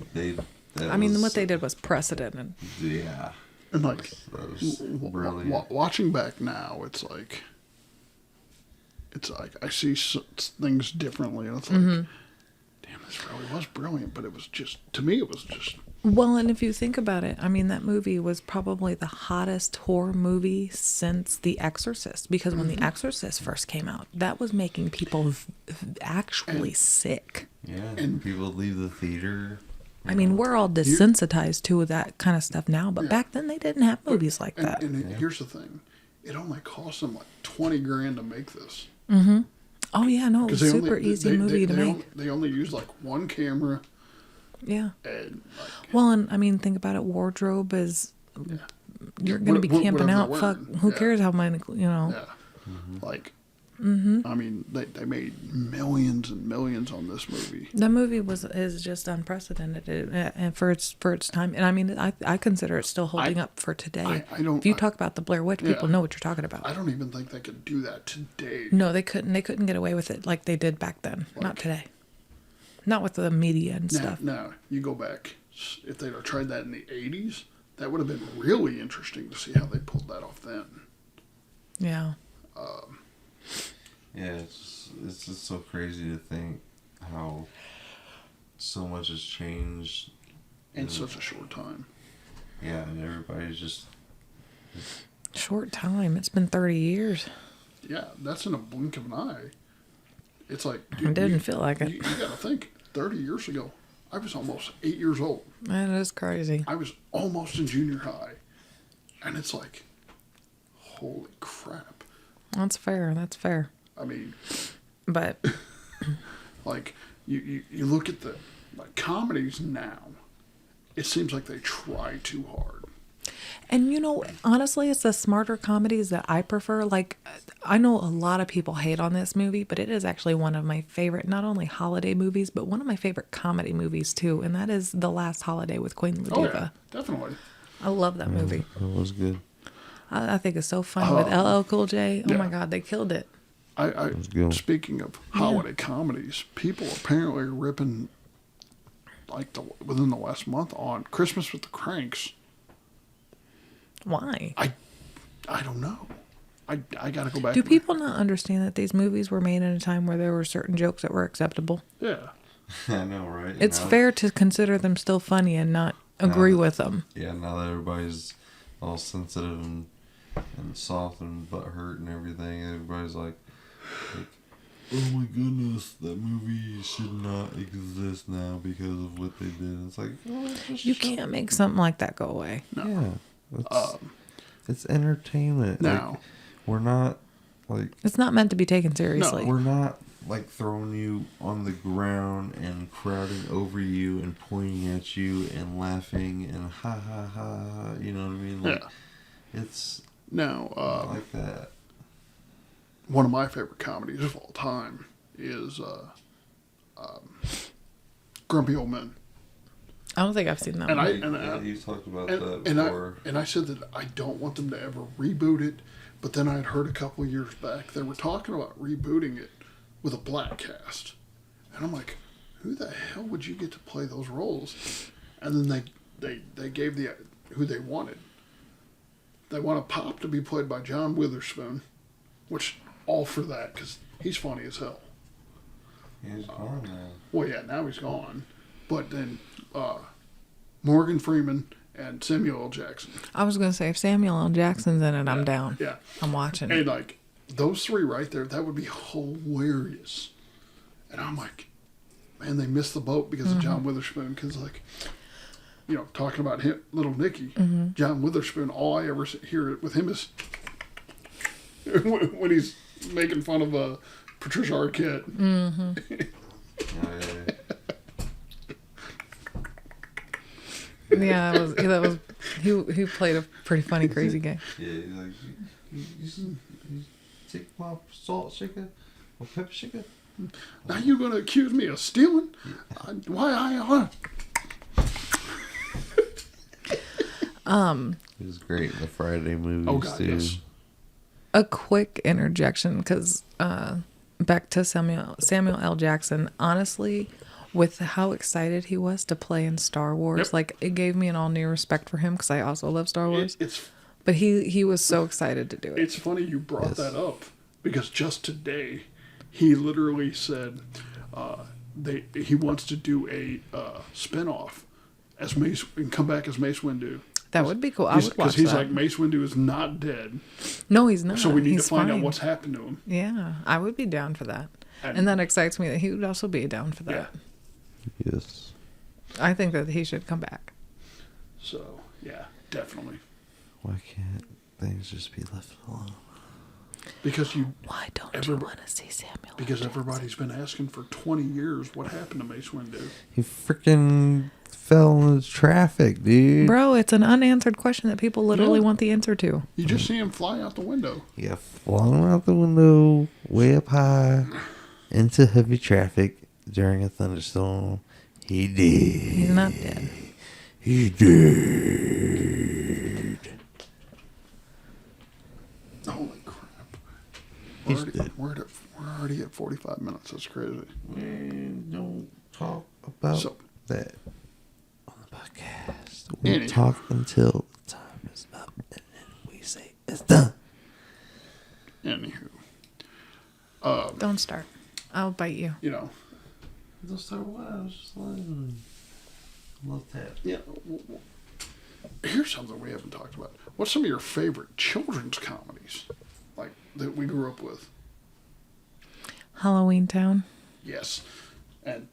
that I mean, was- what they did was precedented. Yeah. and like That was brilliant. watching back now, it's like I see things differently, and it's like, damn, this really was brilliant. But it was just, to me, it was just Well, and if you think about it, I mean, that movie was probably the hottest horror movie since The Exorcist. Because when The Exorcist first came out, that was making people actually sick. Yeah. And- People leave the theater. I mean, we're all desensitized to that kind of stuff now, but back then they didn't have movies like that. And here's the thing, it only cost them like $20,000 to make this. Oh yeah, no, it was They super easy movie to make. They only used like one camera, Yeah. and like, Well, and I mean, think about it. Wardrobe is you're going to be camping Whatever out. they're Fuck, wearing. who Yeah. cares how many? You know. yeah, like I mean, they made millions and millions on this movie. The movie is just unprecedented and for its time. And I mean, I consider it still holding up for today. I don't. If you talk about the Blair Witch, people know what you're talking about. I don't even think they could do that today. No, they couldn't. They couldn't get away with it like they did back then. Not today. Not with the media and stuff. Now, you go back. If they'd have tried that in the 80s, that would have been really interesting to see how they pulled that off then. Yeah. Yeah, it's just so crazy to think how so much has changed In such a short time. Yeah, and everybody's just Short time. It's been 30 years. Yeah, that's in a blink of an eye. It's like... It didn't feel like it. You got to think, 30 years ago, I was almost 8 years old. That is crazy. I was almost in junior high. And it's like, holy crap. That's fair. That's fair. I mean... But... Like, you look at the comedies now, it seems like they try too hard. And you know, honestly, it's the smarter comedies that I prefer. Like, I know a lot of people hate on this movie, but it is actually one of my favorite, not only holiday movies, but one of my favorite comedy movies too. And that is The Last Holiday with Queen Latifah. Oh, yeah, definitely. I love that movie. it was good. I think it's so funny with LL Cool J. Oh yeah. my God, they killed it. good. Speaking of holiday comedies, people apparently are ripping, like, within the last month on Christmas with the Cranks. Why? I don't know. I got to go back. Do and- people not understand that these movies were made in a time where there were certain jokes that were acceptable? Yeah. I know, right? It's Now- fair to consider them still funny and not agree with them. Yeah, now that everybody's all sensitive and soft and butthurt and everything, everybody's like, oh my goodness, that movie should not exist now because of what they did. It's like, oh, just You shut can't make something like that go away. Yeah, it's entertainment. Now- Like, we're not like It's not meant to be taken seriously. we're not like throwing you on the ground and crowding over you and pointing at you and laughing and ha ha ha. You know what I mean? Like, it's Now, not like that. one of my favorite comedies of all time is Grumpy Old Men. I don't think I've seen that And one. I You talked about and, that and before. I said that I don't want them to ever reboot it, but then I had heard a couple of years back they were talking about rebooting it with a black cast, and I'm like, who the hell would you get to play those roles? And then they gave who they wanted. They wanted Pop to be played by John Witherspoon, which all for that because he's funny as hell. He's gone now. Well, yeah, now he's gone, but then Morgan Freeman and Samuel L. Jackson. I was going to say, if Samuel L. Jackson's in it, I'm down. Yeah. I'm watching And it. like those three right there, that would be hilarious. And I'm like, man, they missed the boat because of John Witherspoon. Because like, you know, talking about him, Little Nicky, John Witherspoon. All I ever hear with him is when he's making fun of Patricia Arquette. Oh, yeah. Yeah, that was he played a pretty funny, crazy guy. Yeah, he's like, you take my salt shaker, my pepper shaker. Now you gonna accuse me of stealing? Why I? He was great in the Friday movies Oh God, too. yes. A quick interjection, because back to Samuel L. Jackson. Honestly, with how excited he was to play in Star Wars, Yep. like it gave me an all new respect for him because I also love Star Wars. It's But he was so excited to do it. It's funny you brought that up because just today he literally said he wants to do a spinoff as Mace and come back as Mace Windu. That would be cool. I would watch Because he's that. like Mace Windu is not dead, No, he's not. so we need He's to find fine. out what's happened to him. Yeah, I would be down for that. And- And that excites me that he would also be down for that. Yeah. Yes. I think that he should come back. So yeah, definitely Why can't things just be left alone? because Why don't you Everybody- want to see Samuel? because everybody's been asking for 20 years what happened to Mace Windu. He freaking fell into traffic, dude. Bro, it's an unanswered question that people literally want the answer to. You just see him fly out the window. He got flung out the window way up high into heavy traffic during a thunderstorm. He did. He's not dead. He did. Holy crap. He's dead. We're already at 45 minutes. That's crazy. We don't talk about So- that on the podcast. We Anywho. talk until the time is up and then we say it's done. Anywho, Don't start. I'll bite you. you know, Don't start what? I was just lying. Love that. yeah. Here's something we haven't talked about. What's some of your favorite children's comedies, like that we grew up with? Halloween Town. Yes, and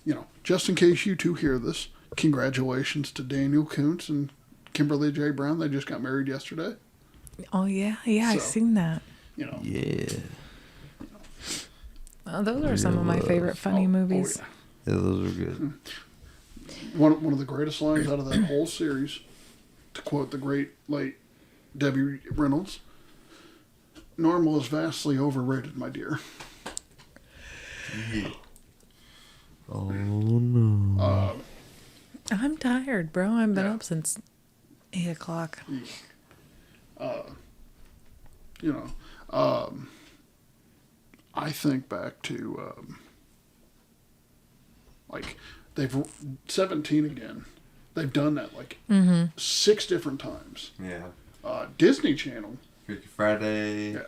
you know, just in case you two hear this, congratulations to Daniel Kuntz and Kimberly J. Brown. They just got married yesterday. Oh, yeah. Yeah, I've So- seen that. You know, Yeah. Those are some of my favorite funny movies. yeah. Yeah, those are good. One of the greatest lines out of that whole series, to quote the great late Debbie Reynolds, "Normal is vastly overrated, my dear." Oh no. I'm tired, bro. I've been up since 8 o'clock. You know, I think back to like they've 17 again. They've done that like 6 different times. Yeah. Disney Channel, Freaky Friday. yeah,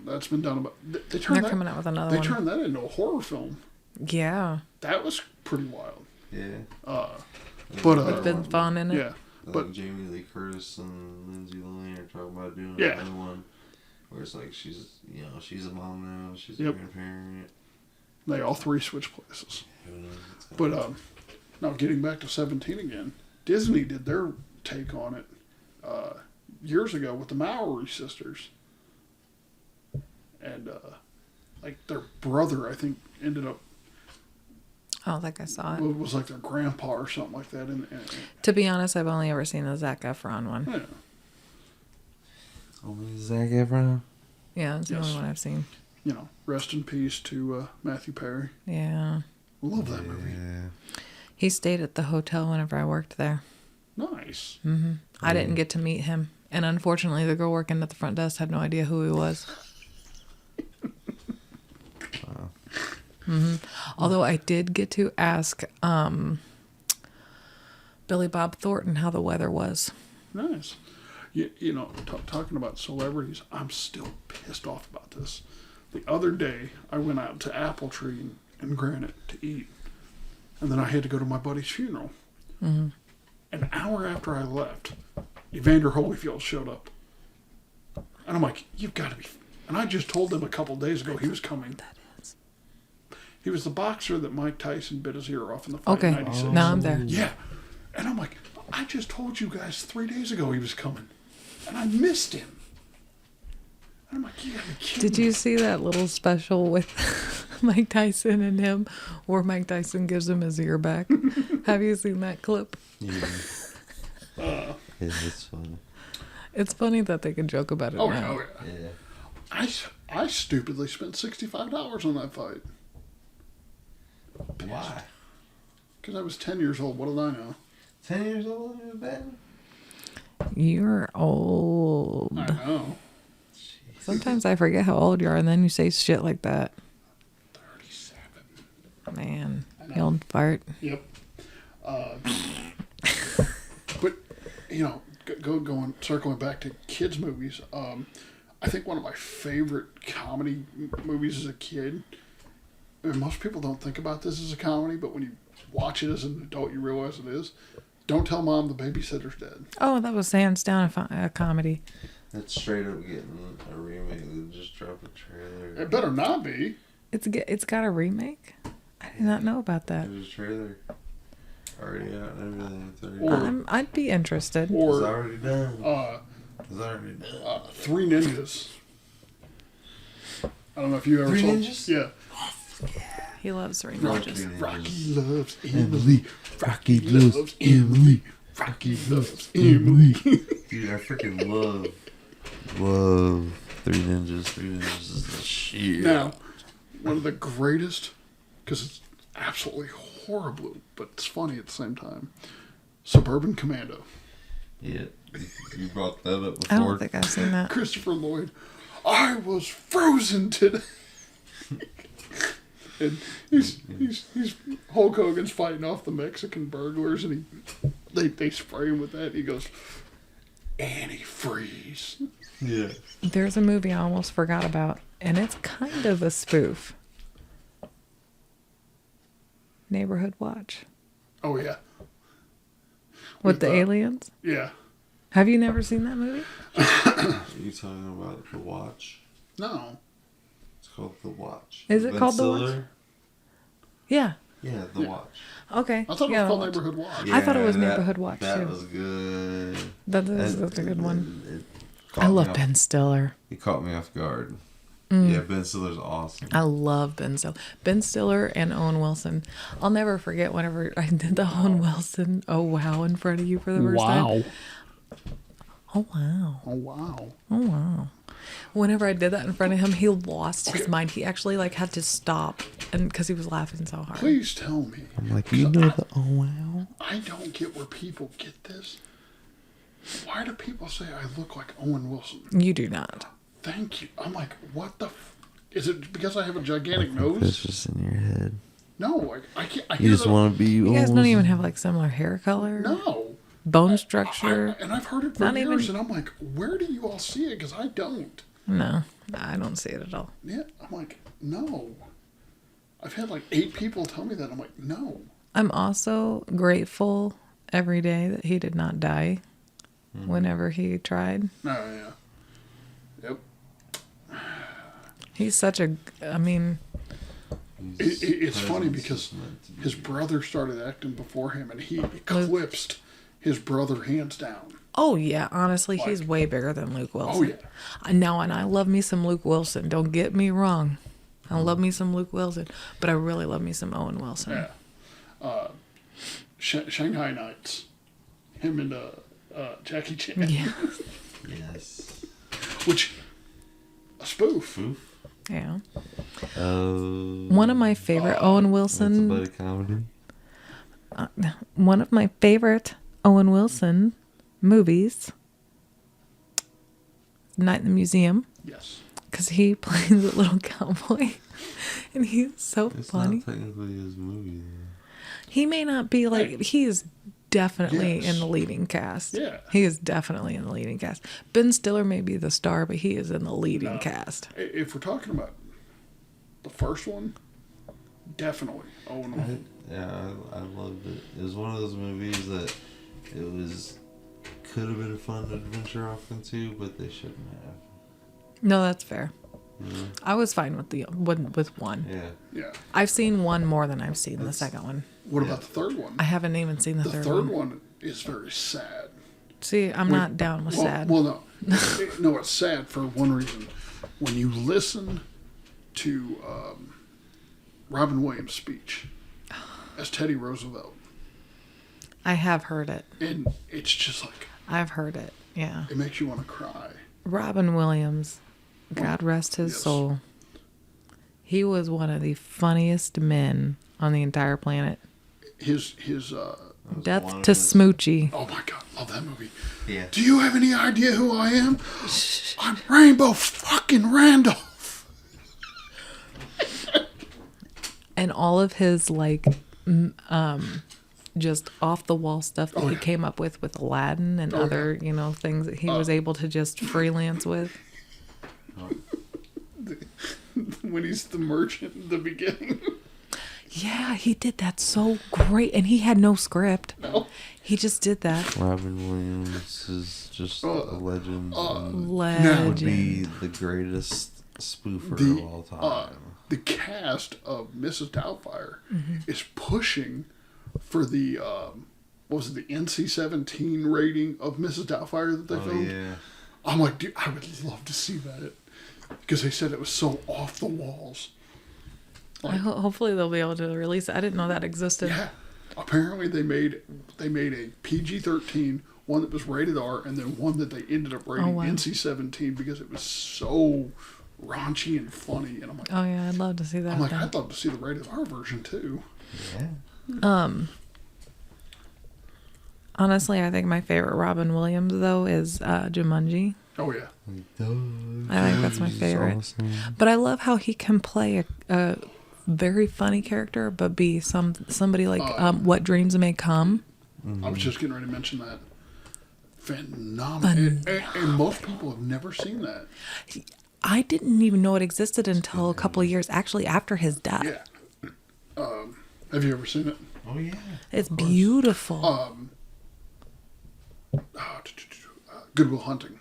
that's been done about. They They're turned that. coming out with another They one. turned that into a horror film. Yeah. That was pretty wild. Yeah. But With Vince Vaughn in it. yeah, but Jamie Lee Curtis and Lindsay Lohan are talking about doing Yeah. another one where it's like she's a mom now, she's Yep. a grandparent. they all 3 switch places. Who knows what's going But now getting back to 17 again, Disney did their take on it years ago with the Maori sisters, and like their brother, I think, ended up I don't think I saw it. was like their grandpa or something like that. And To be honest, I've only ever seen the Zac Efron one. yeah, Only Zac Efron. Yeah, it's the Yes. only one I've seen. you know, rest in peace to Matthew Perry. Yeah. Love that movie. Yeah. He stayed at the hotel whenever I worked there. Nice. I didn't get to meet him. And unfortunately, the girl working at the front desk had no idea who he was. Although I did get to ask Billy Bob Thornton how the weather was. Nice. You know, talking about celebrities, I'm still pissed off about this. The other day, I went out to Apple Tree and Granite to eat, and then I had to go to my buddy's funeral. An hour after I left, Evander Holyfield showed up. And I'm like, you've got to be... And I just told them a couple days ago he was coming. He was the boxer that Mike Tyson bit his ear off in the fight Okay, in 96. now I'm there. Yeah. And I'm like, I just told you guys 3 days ago he was coming. And I missed him. And I'm like, you gotta be kidding Did me. you see that little special with Mike Tyson and him where Mike Tyson gives him his ear back? Have you seen that clip? Yeah. Yeah, it's funny. It's funny that they can joke about it Oh, now. yeah. Yeah. I stupidly spent $65 on that fight. Why? Because I was 10 years old. What did I know? 10 years old in bed? You're old. I know. Sometimes I forget how old you are, and then you say shit like that. 37. Man, you old fart. Yep. But, you know, circling back to kids' movies, I think one of my favorite comedy movies as a kid, and most people don't think about this as a comedy, but when you watch it as an adult, you realize it is. Don't Tell Mom the Babysitter's Dead. Oh, that was hands down a comedy. That's straight up getting a remake. They just dropped a trailer. It better not be. It's got a remake? I did not know about that. There's a trailer already out and everything. It's already Or- done. I'd be interested. It's Or already done. uh, It's already done. Three Ninjas. I don't know if you ever Three saw Ninjas? Yeah. He loves Three Ninjas. Rocky loves Emily. Rocky loves Emily. Rocky loves Emily. Dude, I freaking love Three Ninjas. Three Ninjas is the shit. Now, one of the greatest, because it's absolutely horrible, but it's funny at the same time. Suburban Commando. Yeah, you brought that up I before. don't think I've seen that. Christopher Lloyd. I was frozen today. And he's Hulk Hogan's fighting off the Mexican burglars, and they spray him with that. And he goes, antifreeze. Yeah. There's a movie I almost forgot about, and it's kind of a spoof. Neighborhood Watch. Oh yeah, With the aliens? yeah. Have you never seen that movie? Are you talking about The Watch? No, It's called The Watch. Is it Ben called The Watch? Stiller? Yeah. Yeah, The Watch. Okay. I thought it yeah, was called I'll watch. Neighborhood Watch. I thought it was that- Neighborhood Watch, that too. was good. That's a good one. It caught I me love off- Ben Stiller. He caught me off guard. Mm. Yeah, Ben Stiller's awesome. I love Ben Stiller. Ben Stiller and Owen Wilson. I'll never forget whenever I did the Owen Wilson "Oh wow" in front of you for the first time. Oh wow. Oh wow. Oh wow. Whenever I did that in front of him, he lost his mind. He actually like had to stop and because he was laughing so hard. Please tell me. I'm like, you know the oh wow. I don't get where people get this. Why do people say I look like Owen Wilson? You do not. Thank you. I'm like, what the? Is it because I have a gigantic It's nose? just in your head. No, I can't. I You just want to be. You guys don't even have like similar hair color, No. bone structure. And I've heard it for Not years, even- and I'm like, where do you all see it? Because I don't. No, I don't see it at all. Yeah, I'm like, no. I've had like 8 people tell me that. I'm like, no. I'm also grateful every day that he did not die whenever he tried. No, yeah. Yep. He's such a, I mean, It's funny because his brother started acting before him, and he eclipsed his brother hands down. oh yeah, honestly, he's Like- way bigger than Luke Wilson. Oh yeah. Now, and I love me some Luke Wilson. Don't get me wrong. I love me some Luke Wilson, but I really love me some Owen Wilson. Yeah. Shanghai Nights. Him and Jackie Chan. Yeah. Yes. Which, a spoof. Yeah. Oh. One of my favorite Owen It's Wilson. about a comedy. One of my favorite Owen Wilson movies, Night in the Museum, Yes. because he plays a little cowboy, and he's so It's funny. not technically his movie. Though. He may not be like he is definitely Yes. in the leading cast. Yeah. He is definitely in the leading cast. Ben Stiller may be the star, but he is in the leading No. cast. If we're talking about the first one, definitely Owen Wilson. Yeah, I loved it. It was one of those movies that it was could have been a fun adventure off into, but they shouldn't have. No, that's fair. Yeah. I was fine with one. Yeah. Yeah. I've seen one more than I've seen the second one. What about the third one? I haven't even seen the, The third, third one. one is very sad. See, I'm not down with Well, sad. well, no. No, it's sad for one reason. When you listen to Robin Williams' speech as Teddy Roosevelt, I have heard it. and it's just like, I've heard it. Yeah. it makes you want to cry. Robin Williams, God rest his Yes. soul. He was one of the funniest men on the entire planet. His Death one of to his- Smoochie. oh my God, love that movie. Yeah. Do you have any idea who I am? I'm Rainbow fucking Randolph. And all of his like just off the wall stuff that Oh, he yeah. came up with Aladdin and Oh, other, things that he was able to just freelance with. When he's the merchant in the beginning. Yeah, he did that so great, and he had no script. No. He just did that. Robin Williams is just a legend. and Legend. would be the greatest spoofer of all time. The cast of Mrs. Doubtfire Mm-hmm. is pushing for the the NC-17 rating of Mrs. Doubtfire that they Oh filmed. yeah. I'm like, dude, I would love to see that because they said it was so off the walls. Hopefully they'll be able to release it. I didn't know that existed. Yeah. Apparently they made a PG-13, one that was rated R, and then one that they ended up rating wow. NC-17 because it was so raunchy and funny. And I'm like, Oh yeah, I'd love to see that. then. I'd love to see the rated R version too. Yeah. Honestly, I think my favorite Robin Williams though is Jumanji. Oh yeah. I think that's my favorite. But I love how he can play a very funny character, but be somebody like What Dreams May Come. I was just getting ready to mention that. Phenomenal. And most people have never seen that. I didn't even know it existed until a couple of years, actually after his death. Yeah. Have you ever seen it? Oh yeah. It's beautiful. Good Will Hunting.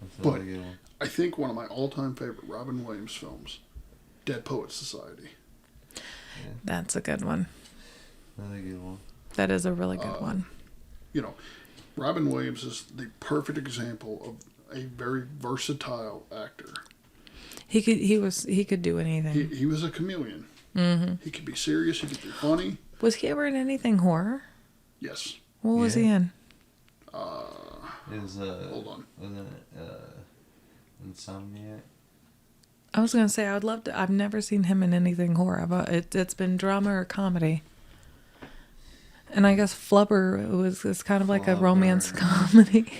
That's But a good one. I think one of my all-time favorite Robin Williams films, Dead Poets Society. That's a good one. Another good one. That is a really good one. You know, Robin Williams is the perfect example of a very versatile actor. He could do anything. He was a chameleon. Mm-hmm. He could be serious. He could be funny. Was he ever in anything horror? Yes. What was he in? It was Hold on. Wasn't it Insomniac? I was gonna say I would love to. I've never seen him in anything horror. It's been drama or comedy. And I guess Flubber is kind of like a romance comedy.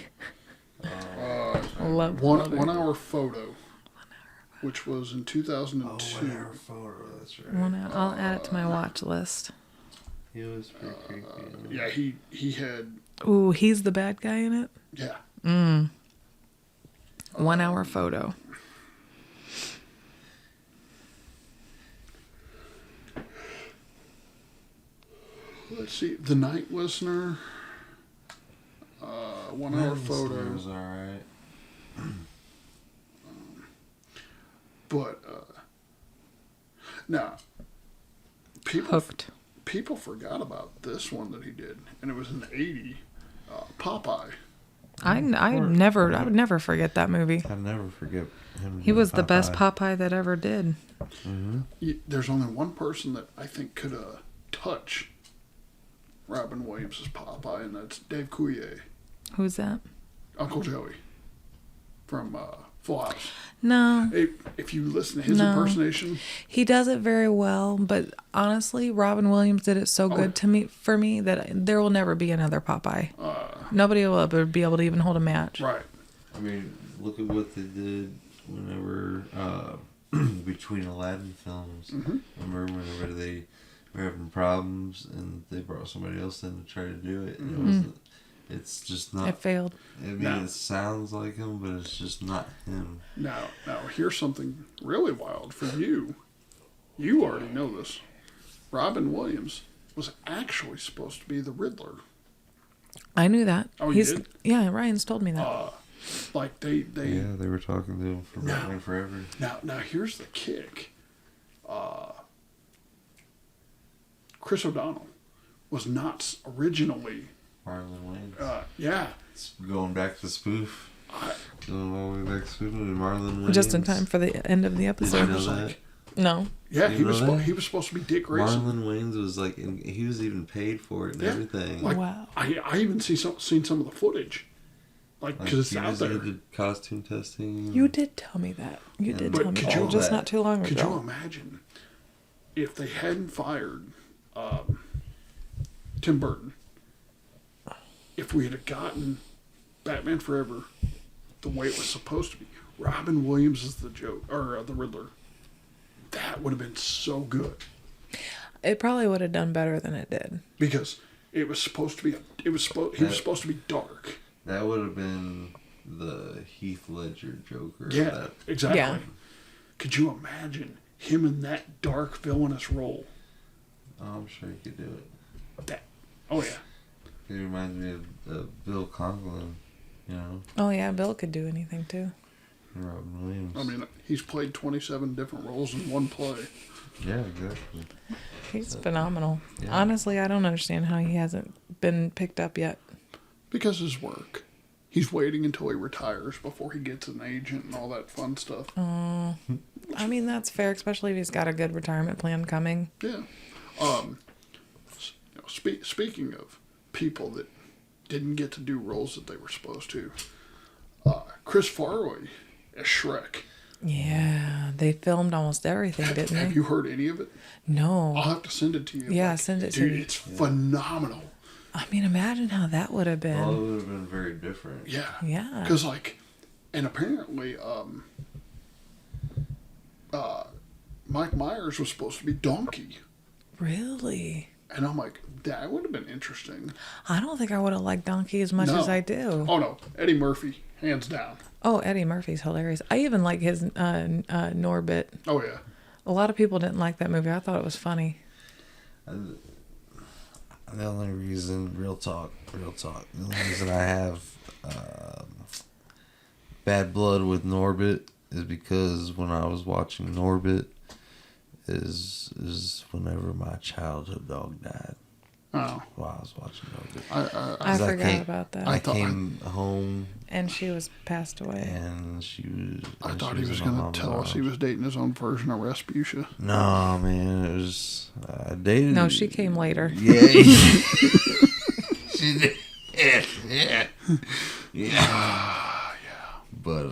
Love Flubber. 1 Hour Photo, which was in 2002. Oh, 1 Hour Photo. That's right. I'll add it to my watch list. He was pretty creepy. Yeah, he had. Ooh, he's the bad guy in it. Yeah. 1 Hour Photo. Let's see. The Night Listener. 1 Hour Photo. It was alright. But now, Hooked. people forgot about this one that he did, and it was in '80. Popeye. I would never forget that movie. I'll never forget him. He was the best Popeye that ever did. There's only one person that I think could touch Robin Williams' Popeye, and that's Dave Coulier, Who's that? Uncle Joey, from Full House. No, If you listen to his No. impersonation, he does it very well. But honestly, Robin Williams did it so good for me that there will never be another Popeye. Nobody will ever be able to even hold a match. right? I mean, look at what they did whenever between Aladdin films. Remember whenever they were having problems and they brought somebody else in to try to do it. And it wasn't. It's just not. It failed. I mean, it sounds like him, but it's just not him. Now here's something really wild for you. You already know this. Robin Williams was actually supposed to be the Riddler. I knew that. Oh, you did? Yeah, Ryan's told me that. Like they Yeah, they were talking to him for No. Batman Forever. Now here's the kick. Chris O'Donnell was not originally. Marlon Wayans. Yeah. It's going back to spoof. Going all the way back to spoof with Marlon Wayans. Just in time for the end of the Did you episode. know that? No. Yeah, You he was know that? he was supposed to be Dick Grayson. Marlon Wayans was like, he was even paid for it and Yeah. everything. Like, Wow. I even seen some of the footage, like because it's he out there. did costume testing. You did tell me that. You did But tell me could that you- just not too long Could you ago. imagine if they hadn't fired Tim Burton? If we had gotten Batman Forever the way it was supposed to be, Robin Williams is the the Riddler. That would have been so good It probably would have done better than it did. because it was supposed to be. He was supposed to be dark. That would have been the Heath Ledger Joker. Yeah, That, exactly. Yeah. Could you imagine him in that dark villainous role? I'm sure he could do it. Oh yeah. He reminds me of Bill Conklin, you know, Oh yeah, Bill could do anything too. and Robin Williams. I mean, he's played 27 different roles in one play. yeah, exactly. He's phenomenal. Yeah. Honestly, I don't understand how he hasn't been picked up yet. Because his work. He's waiting until he retires before he gets an agent and all that fun stuff. I mean, that's fair, especially if he's got a good retirement plan coming. Yeah. Speaking of people that didn't get to do roles that they were supposed to, Chris Farley as Shrek. Yeah, they filmed almost everything, didn't Have they? you heard any of it? No. I'll have to send it to you. Yeah, send it to dude, me. it's phenomenal. I mean, imagine how that would have Well, it been. would have been very different. Yeah. Yeah. Because, and apparently, Mike Myers was supposed to be Donkey. Really? And I'm like, that would have been interesting. I don't think I would have liked Donkey as much No. as I do. Oh, no. Eddie Murphy, hands down. Oh, Eddie Murphy's hilarious. I even like his Norbit. Oh, yeah. A lot of people didn't like that movie. I thought it was funny. The only reason, real talk, the only reason I have bad blood with Norbit is because when I was watching Norbit is whenever my childhood dog died Oh. while I was watching Norbit. I 'Cause I forgot came- about that. I came home And she was passed away. and she was... I and thought she he was in my going mom's to tell us he arms. was dating his own version of Rasputia. No, man, it was... I dated... No, she came later. Yeah. She did. Yeah. Yeah. But,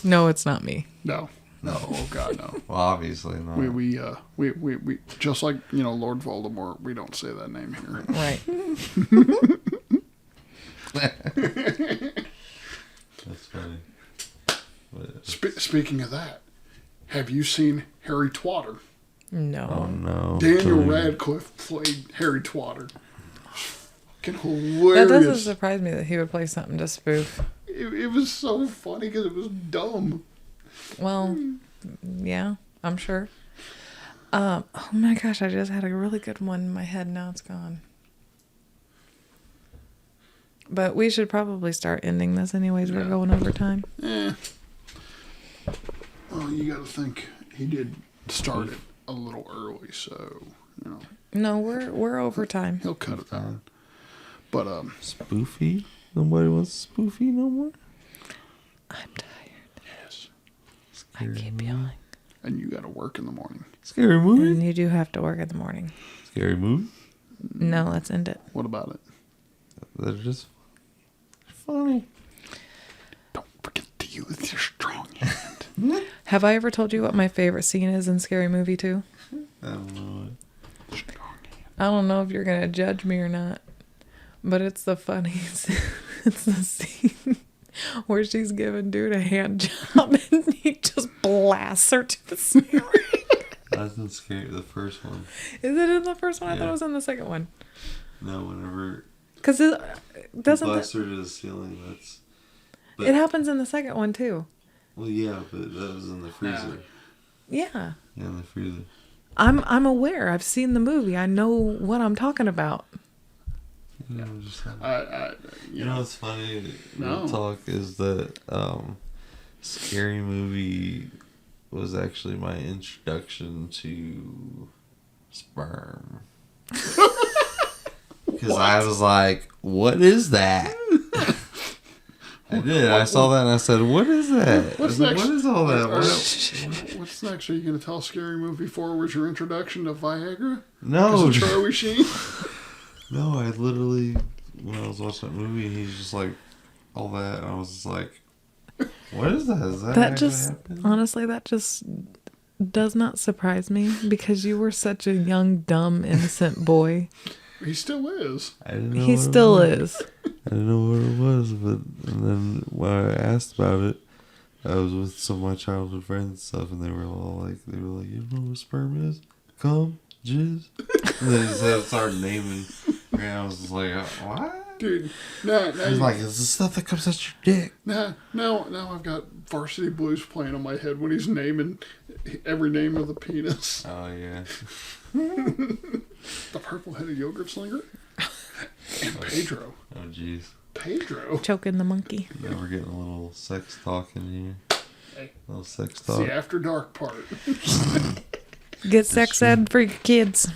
No, it's not me. No. No. Oh, God, no. well, obviously not. We just like, Lord Voldemort, we don't say that name here. Right. That's funny. But, Speaking of that, have you seen Harry Twatter? No. oh, no. Daniel Totally. Radcliffe played Harry Twatter. Fucking That hilarious. doesn't surprise me that he would play something to spoof. It was so funny because it was dumb. Well, yeah, I'm sure. Oh my gosh, I just had a really good one in my head. Now it's gone. But we should probably start ending this anyways. We're going over time. Well, you got to think he did start it a little early, so No, we're over time. he'll cut it out. But Spoofy? Nobody wants Spoofy no more? I'm tired. yes, I keep yelling. and you got to work in the morning. Scary movie? And you do have to work in the morning. Scary movie? No, let's end it. What about it? They're just funny. Don't forget to use your strong hand. Have I ever told you what my favorite scene is in Scary Movie 2? I don't know. Strong hand. I don't know if you're going to judge me or not, but it's the funniest. It's the scene where she's giving dude a hand job and he just blasts her to the ceiling. That's not scary. The first one. Is it in the first one? I thought Yeah. it was in the second one. No, whenever Because it doesn't. blasts her to the ceiling, that's... But, It happens in the second one too. well, yeah, but that was in the freezer. Yeah. Yeah, in the freezer. I'm aware. I've seen the movie. I know what I'm talking about. Yeah, just like, You you know what's funny? No. Real talk is that Scary Movie was actually my introduction to sperm. Because I was like, what is that? I did. I saw that and I said, what is that? What's I was like, next? what is all that? What's next? Are you going to tell Scary Movie 4 was your introduction to Viagra? No. Because of Charlie Sheen? No, I literally, when I was watching that movie, he's just like, all that, and I was just like, what is that? Is that That actually just, happening? honestly, that just does not surprise me because you were such a young, dumb, innocent boy. He still is. I didn't know He what it still was. is. I didn't know what it was, but and then when I asked about it, I was with some of my childhood friends and stuff, and they were like, you know what sperm is? Cum, jizz. And then he started naming, and I was just like, what? Dude, now He's like, it's the stuff that comes out your dick. now I've got Varsity Blues playing on my head when he's naming every name of the penis. Oh yeah. The purple-headed yogurt slinger. And Pedro. Oh jeez. Pedro. Choking the monkey. Now we're getting a little sex talk in here. Hey. A little sex It's talk. the after dark part. Get sex ed for your kids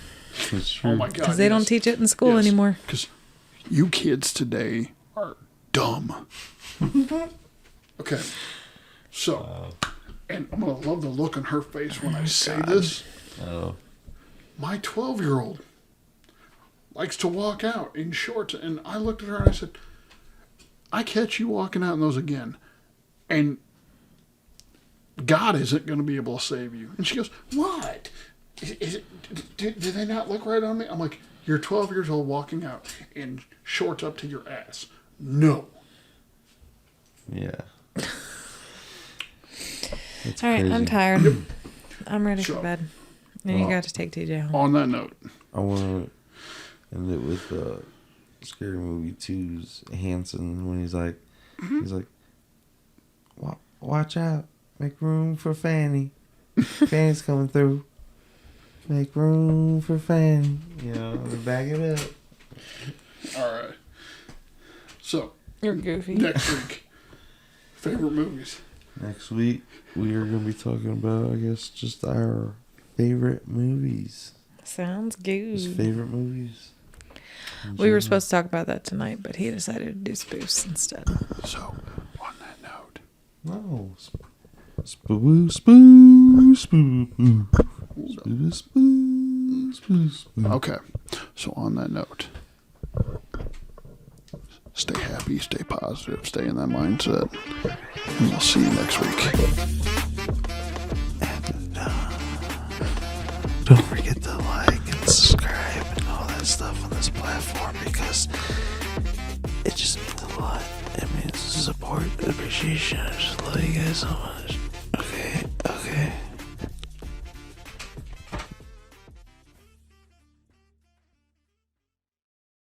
It's true. Oh my god. because they don't teach it in school Yes. anymore. Because you kids today are dumb. Okay. So, and I'm going to love the look on her face when I say this. Oh. My 12-year-old likes to walk out in shorts, and I looked at her and I said, I catch you walking out in those again, and God isn't going to be able to save you. And she goes, what? Do they not look right on me? I'm like, you're 12 years old walking out in shorts up to your ass. No. Yeah. That's All right, crazy. I'm tired. I'm ready for So, bed. And you got to take TJ home. On that note, I want to end it with Scary Movie 2's Hanson when he's like, watch out, make room for Fanny. Fanny's coming through. Make room for Fanny. You know, back it up. all right. So, You're goofy. next week, favorite movies. Next week, we are going to be talking about, I guess, just our favorite movies. Sounds Just good. favorite movies. We were supposed to talk about that tonight, but he decided to do spoofs instead. So, on that note, No. Spoo, spoo, spoo, spoo. Spoo, spoo, spoo, spoo. okay. So, on that note, stay happy, stay positive, stay in that mindset, and we'll see you next week. Don't forget to like and subscribe and all that stuff on this platform because it just means a lot. It means support, appreciation. I just love you guys so much.